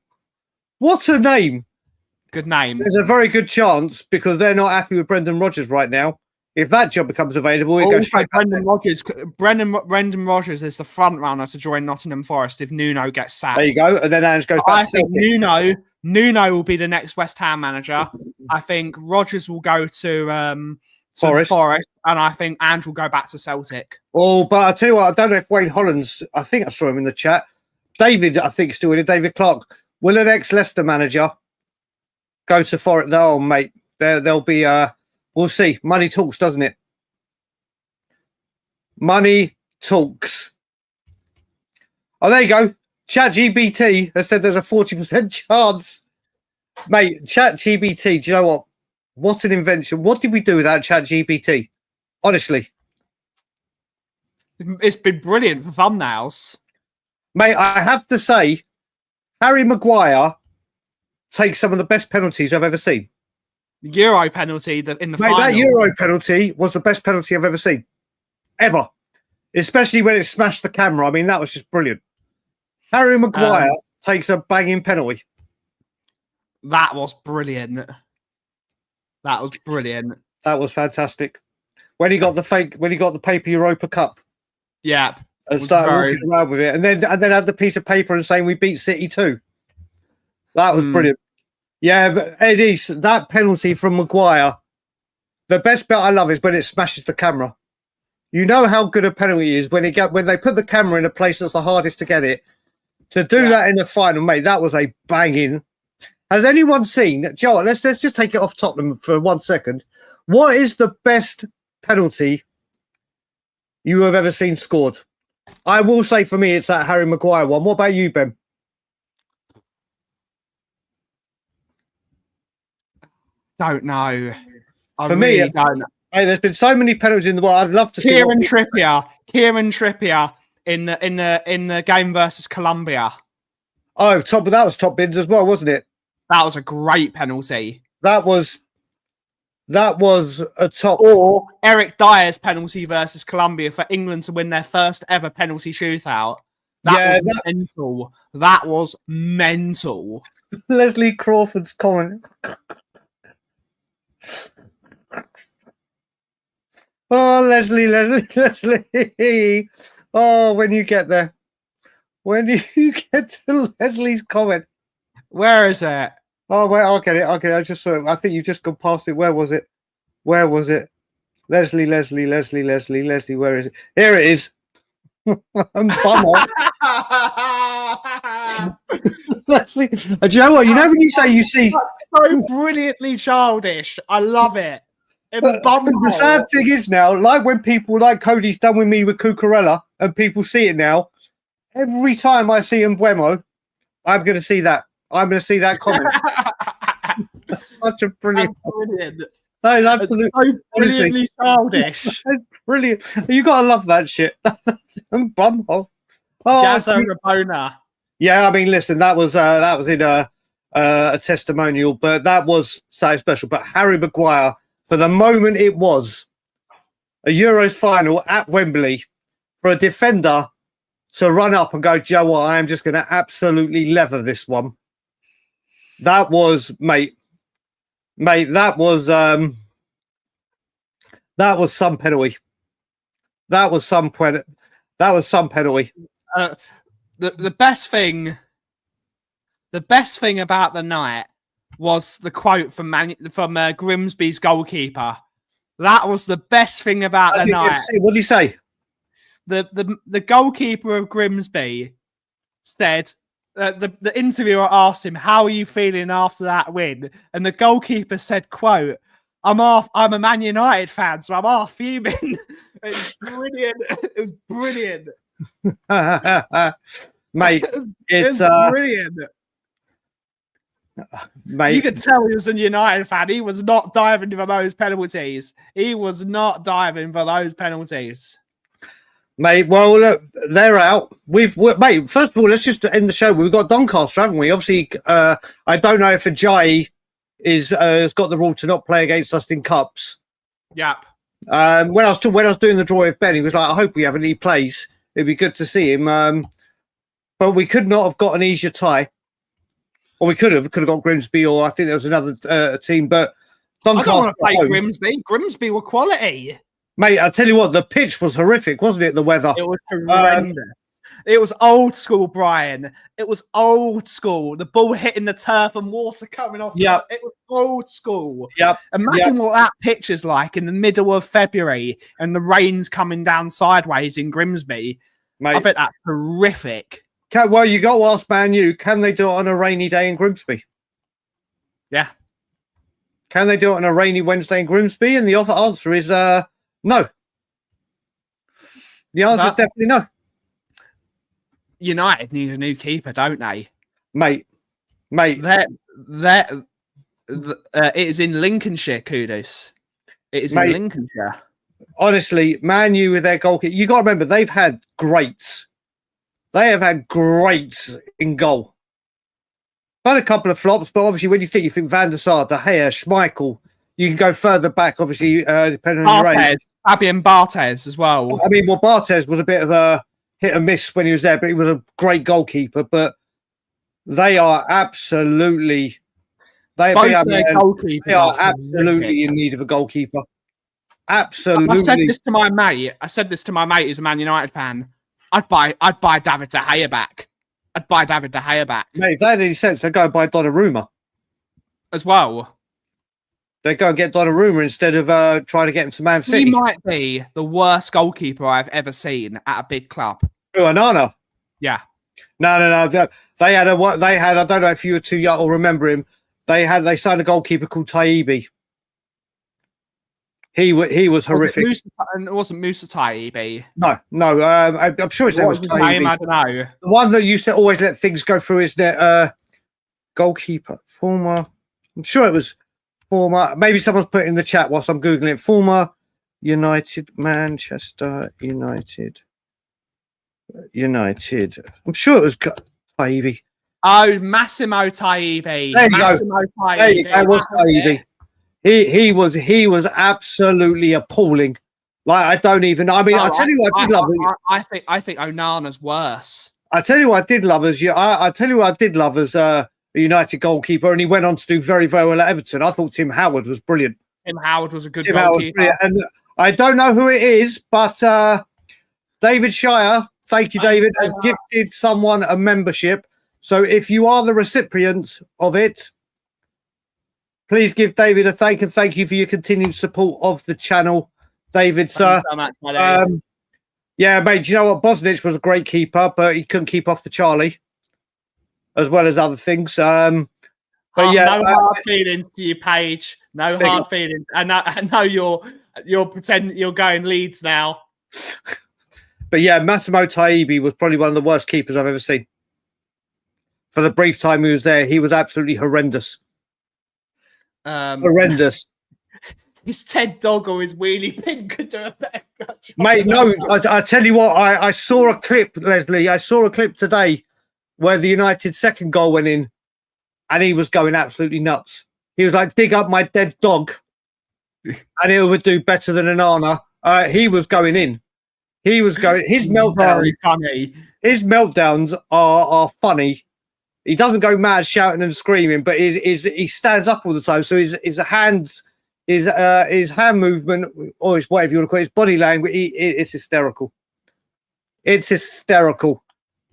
Good name. There's a very good chance because they're not happy with Brendan Rodgers right now. If that job becomes available, it goes straight Brendan Rodgers. Brendan Rodgers is the front runner to join Nottingham Forest if Nuno gets sacked. There you go. And then Ange goes back. I think Nuno will be the next West Ham manager. I think Rodgers will go to Forest, and I think Ange will go back to Celtic. Oh, but I'll tell you what, I don't know if Wayne Holland's, I think I saw him in the chat. David, I think, still in it. David Clark. Will an ex-Leicester manager go to Forest? Oh, mate, there'll be... we'll see. Money talks, doesn't it? Money talks. Oh, there you go. ChatGPT has said there's a 40% chance. Mate, ChatGPT, do you know what? What an invention. What did we do without ChatGPT? Honestly. It's been brilliant for thumbnails. Mate, I have to say, Harry Maguire takes some of the best penalties I've ever seen. The Euro penalty in the final. That Euro penalty was the best penalty I've ever seen. Ever. Especially when it smashed the camera. I mean, that was just brilliant. Harry Maguire takes a banging penalty. That was brilliant. That was fantastic. When he got the paper Europa Cup. Yeah. And started walking around with it. And then had the piece of paper and saying we beat City too. That was brilliant. Yeah, but Eddie, that penalty from Maguire, the best bit I love is when it smashes the camera. You know how good a penalty is when they put the camera in a place that's the hardest to get it. To do that in the final, mate, that was a banging. Has anyone seen, Joe, let's just take it off Tottenham for 1 second. What is the best penalty you have ever seen scored? I will say for me, it's that Harry Maguire one. What about you, Ben? Don't know. For me, don't know. Hey, there's been so many penalties in the world. I'd love to see Kieran Trippier in the game versus Colombia. Oh, that was top bins as well, wasn't it? That was a great penalty. That was a top. Or Eric Dyer's penalty versus Colombia for England to win their first ever penalty shootout. That was mental. That was mental. Leslie Crawford's comment. Oh, Oh, Leslie. Oh, when you get there. When you get to Leslie's comment. Where is it? Oh, wait, I'll get it. I just saw it. I think you've just gone past it. Where was it? Leslie, where is it? Here it is. Leslie, do you know what? You know when you say you see... So brilliantly childish. I love it. The sad thing is now, like when people, like Cody's done with me with Cucurella, and people see it now, every time I see Mbuemo, I'm going to see that. I'm going to see that comment. That's such a brilliant. That is absolutely so brilliantly childish. Brilliant. You got to love that shit. Bumhole. Oh, Gazzo Rabona. Yeah, I mean, listen, that was in a testimonial, but that was so special. But Harry Maguire, for the moment, it was a Euros final at Wembley for a defender to run up and go, Joe, what, I am just going to absolutely leather this one. That was, mate, that was some penalty. That was some penalty. The best thing about the night was the quote from Grimsby's goalkeeper. That was the best thing about the night. What did he say? The goalkeeper of Grimsby said, the interviewer asked him, how are you feeling after that win? And the goalkeeper said, quote, I'm a Man United fan, so I'm half fuming. It's brilliant. It was brilliant. Mate, it's brilliant. Mate, you could tell he was a United fan. He was not diving for those penalties. Mate, well, look, they're out. Mate, first of all, let's just end the show. We've got Doncaster, haven't we? Obviously, I don't know if Ajayi has got the rule to not play against us in cups. Yep. When I was doing the draw with Ben, he was like, I hope we have any plays. It'd be good to see him. But we could not have got an easier tie. Or we could have got Grimsby, or I think there was another team. But Doncaster, I don't want to play Grimsby. Grimsby were quality. Mate, I tell you what, the pitch was horrific, wasn't it? The weather. It was horrendous. It was old school, Brian. It was old school. The ball hitting the turf and water coming off. Yep. It was old school. Yep. Imagine what that pitch is like in the middle of February and the rain's coming down sideways in Grimsby. Mate, I bet that's horrific. Well, you got to ask Man U, can they do it on a rainy day in Grimsby? Yeah. Can they do it on a rainy Wednesday in Grimsby? And the answer is no. The answer is definitely no. United need a new keeper, don't they? Mate. It is in Lincolnshire, kudos. It is in Lincolnshire. Honestly, Man U with their goalkeeper, you got to remember, they've had greats. They have had greats in goal. Had a couple of flops, but obviously when you think Van der Sar, De Gea, Schmeichel, you can go further back, obviously, depending on your age. Fabian Barthez as well. I mean, well, Barthez was a bit of a hit and miss when he was there, but he was a great goalkeeper. But they are absolutely... They are absolutely in need of a goalkeeper. Absolutely. I said this to my mate. Who's a Man United fan. I'd buy David De Gea back. Mate, if they had any sense, they'd go and buy Donnarumma. As well. They'd go and get Donnarumma instead of trying to get him to Man City. He might be the worst goalkeeper I've ever seen at a big club. Oh, Onana? Yeah. No. They had, I don't know if you were too young or remember him, they signed a goalkeeper called Taibbi. He was horrific. It wasn't Musa Taibbi. No. I'm sure his name was Taibbi. I don't know. The one that used to always let things go through his net. Goalkeeper, former. I'm sure it was former. Maybe someone's put it in the chat whilst I'm googling it. Former Manchester United. I'm sure it was Taibbi. Oh, Massimo Taibbi. There you go. That was Taibbi. He was absolutely appalling. Like I tell you what I did love. I think Onana's worse. I tell you what I did love as a United goalkeeper, and he went on to do very, very well at Everton. I thought Tim Howard was brilliant. Tim Howard was a good goalkeeper. And I don't know who it is, but David Shire, thank you, David, has gifted someone a membership. So if you are the recipient of it, please give David a thank and thank you for your continued support of the channel, David, sir. So much, buddy. Yeah, mate, do you know what? Bosnich was a great keeper, but he couldn't keep off the Charlie, as well as other things. But yeah, no hard feelings to you, Paige. No hard feelings. I know you're pretending you're going Leeds now. But yeah, Massimo Taibbi was probably one of the worst keepers I've ever seen. For the brief time he was there, he was absolutely horrendous. Horrendous. His Ted Dagul is wheelie pin could do a better job. Mate, no, I tell you what, I saw a clip, Leslie. I saw a clip today where the United second goal went in and he was going absolutely nuts. He was like, dig up my dead dog and it would do better than an Anna. He was going in. He was going. His meltdowns. Funny. His meltdowns are funny. He doesn't go mad shouting and screaming, but he stands up all the time. So his hands, his hand movement, or his whatever you want to call it, his body language, it's hysterical. It's hysterical.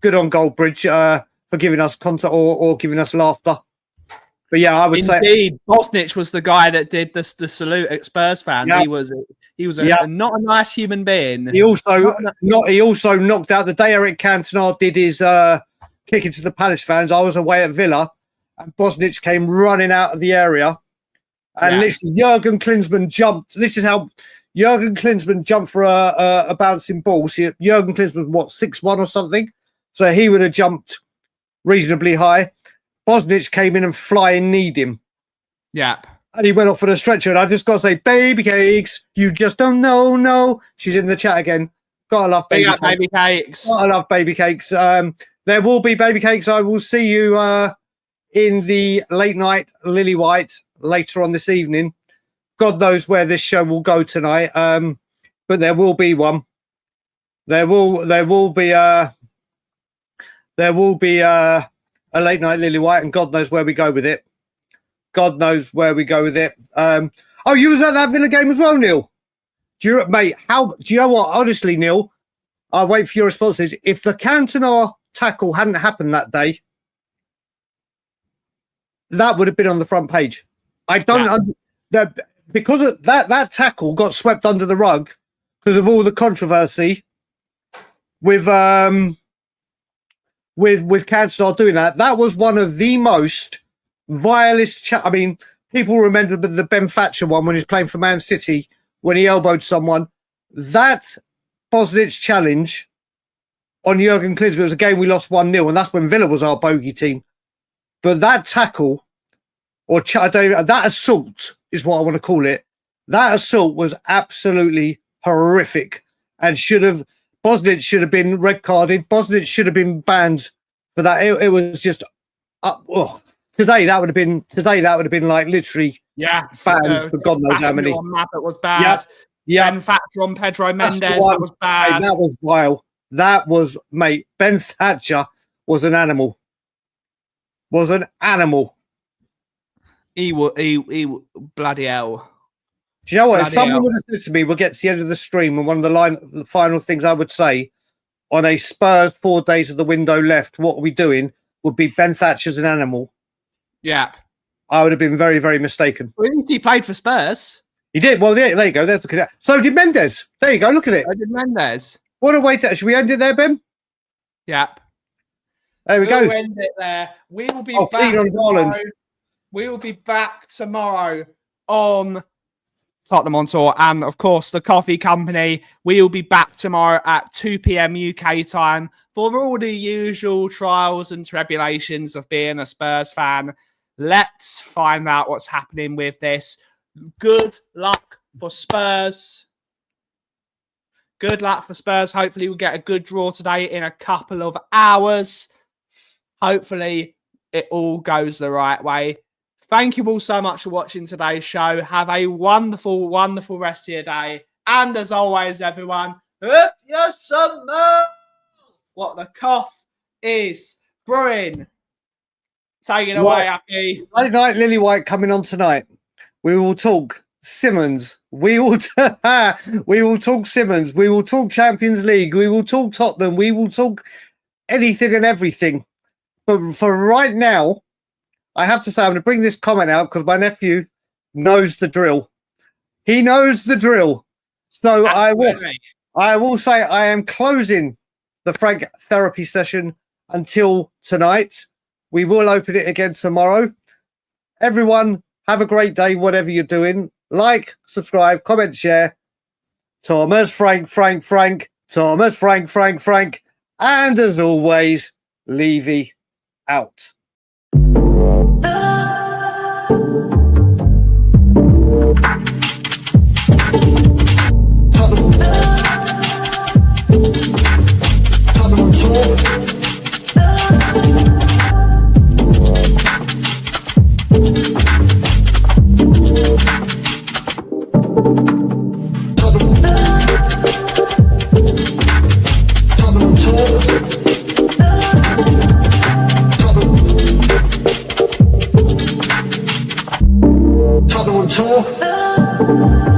Good on Goldbridge for giving us content or giving us laughter. But yeah, I would say indeed, Bosnich was the guy that did the salute at Spurs fans. Yep. He was not a nice human being. He also knocked out the day Eric Cantona did his kick into the Palace fans. I was away at Villa, and Bosnich came running out of the area, and literally Jurgen Klinsmann jumped. This is how Jurgen Klinsmann jumped for a bouncing ball. See, Jurgen Klinsmann was what, 6'1" or something, so he would have jumped reasonably high. Bosnich came in and flying kneed him. Yeah. And he went off for a stretcher. And I just got to say, baby cakes, you just don't know. No, she's in the chat again. Gotta love baby cakes. Baby cakes. Gotta love baby cakes. There will be baby cakes. I will see you in the late night Lily White later on this evening. God knows where this show will go tonight. But there will be one. There will be a late night Lily White, and God knows where we go with it. God knows where we go with it. You was at that Villa game as well, Neil. Do you know what? Honestly, Neil, I'll wait for your responses. If the Cantona tackle hadn't happened that day, that would have been on the front page. I don't because of that tackle got swept under the rug because of all the controversy with Cantona doing that. That was one of the most vilest. I mean, people remember the Ben Thatcher one when he was playing for Man City when he elbowed someone. That Bosnich challenge on Jurgen Klinsmann was a game we lost 1-0, and that's when Villa was our bogey team. But that tackle, that assault is what I want to call it. That assault was absolutely horrific, and Bosnich should have been red carded. Bosnich should have been banned for that. It was just today that would have been like literally banned for God knows how many. On map, it was bad. Yeah. Ben Thatcher on Pedro Mendes, that was bad. Mate, that was vile. That was, mate, Ben Thatcher was an animal. He bloody hell. Do you know what? If someone would have said to me, we'll get to the end of the stream, and one of the final things I would say on a Spurs 4 days of the window left, what are we doing, would be Ben Thatcher's an animal. Yeah. I would have been very, very mistaken. Well, he played for Spurs. He did. Well, there you go. There's the So did Mendes. There you go. Look at it. I did Mendes. What a way to... Should we end it there, Ben? Yep. There we go. We'll end it there. We will be back tomorrow. We will be back tomorrow on Tottenham on Tour, and of course the Coffee Company. We will be back tomorrow at 2 p.m. UK time for all the usual trials and tribulations of being a Spurs fan. Let's find out what's happening with this. Good luck for Spurs. Good luck for Spurs. Hopefully we'll get a good draw today in a couple of hours. Hopefully it all goes the right way. Thank you all so much for watching today's show. Have a wonderful, wonderful rest of your day. And as always, everyone, if you smell what the Kauff is brewing, take it away, Happy. Late night Lily White coming on tonight. We will talk Simons. We will we will talk Simons. We will talk Champions League. We will talk Tottenham. We will talk anything and everything. But for right now, I have to say I'm going to bring this comment out because my nephew knows the drill. He knows the drill. So I will say I am closing the Frank therapy session until tonight. We will open it again tomorrow. Everyone, have a great day, whatever you're doing. Like, subscribe, comment, share. Thomas, Frank. Thomas, Frank. And as always, Levy out. Tottenham Hotspur.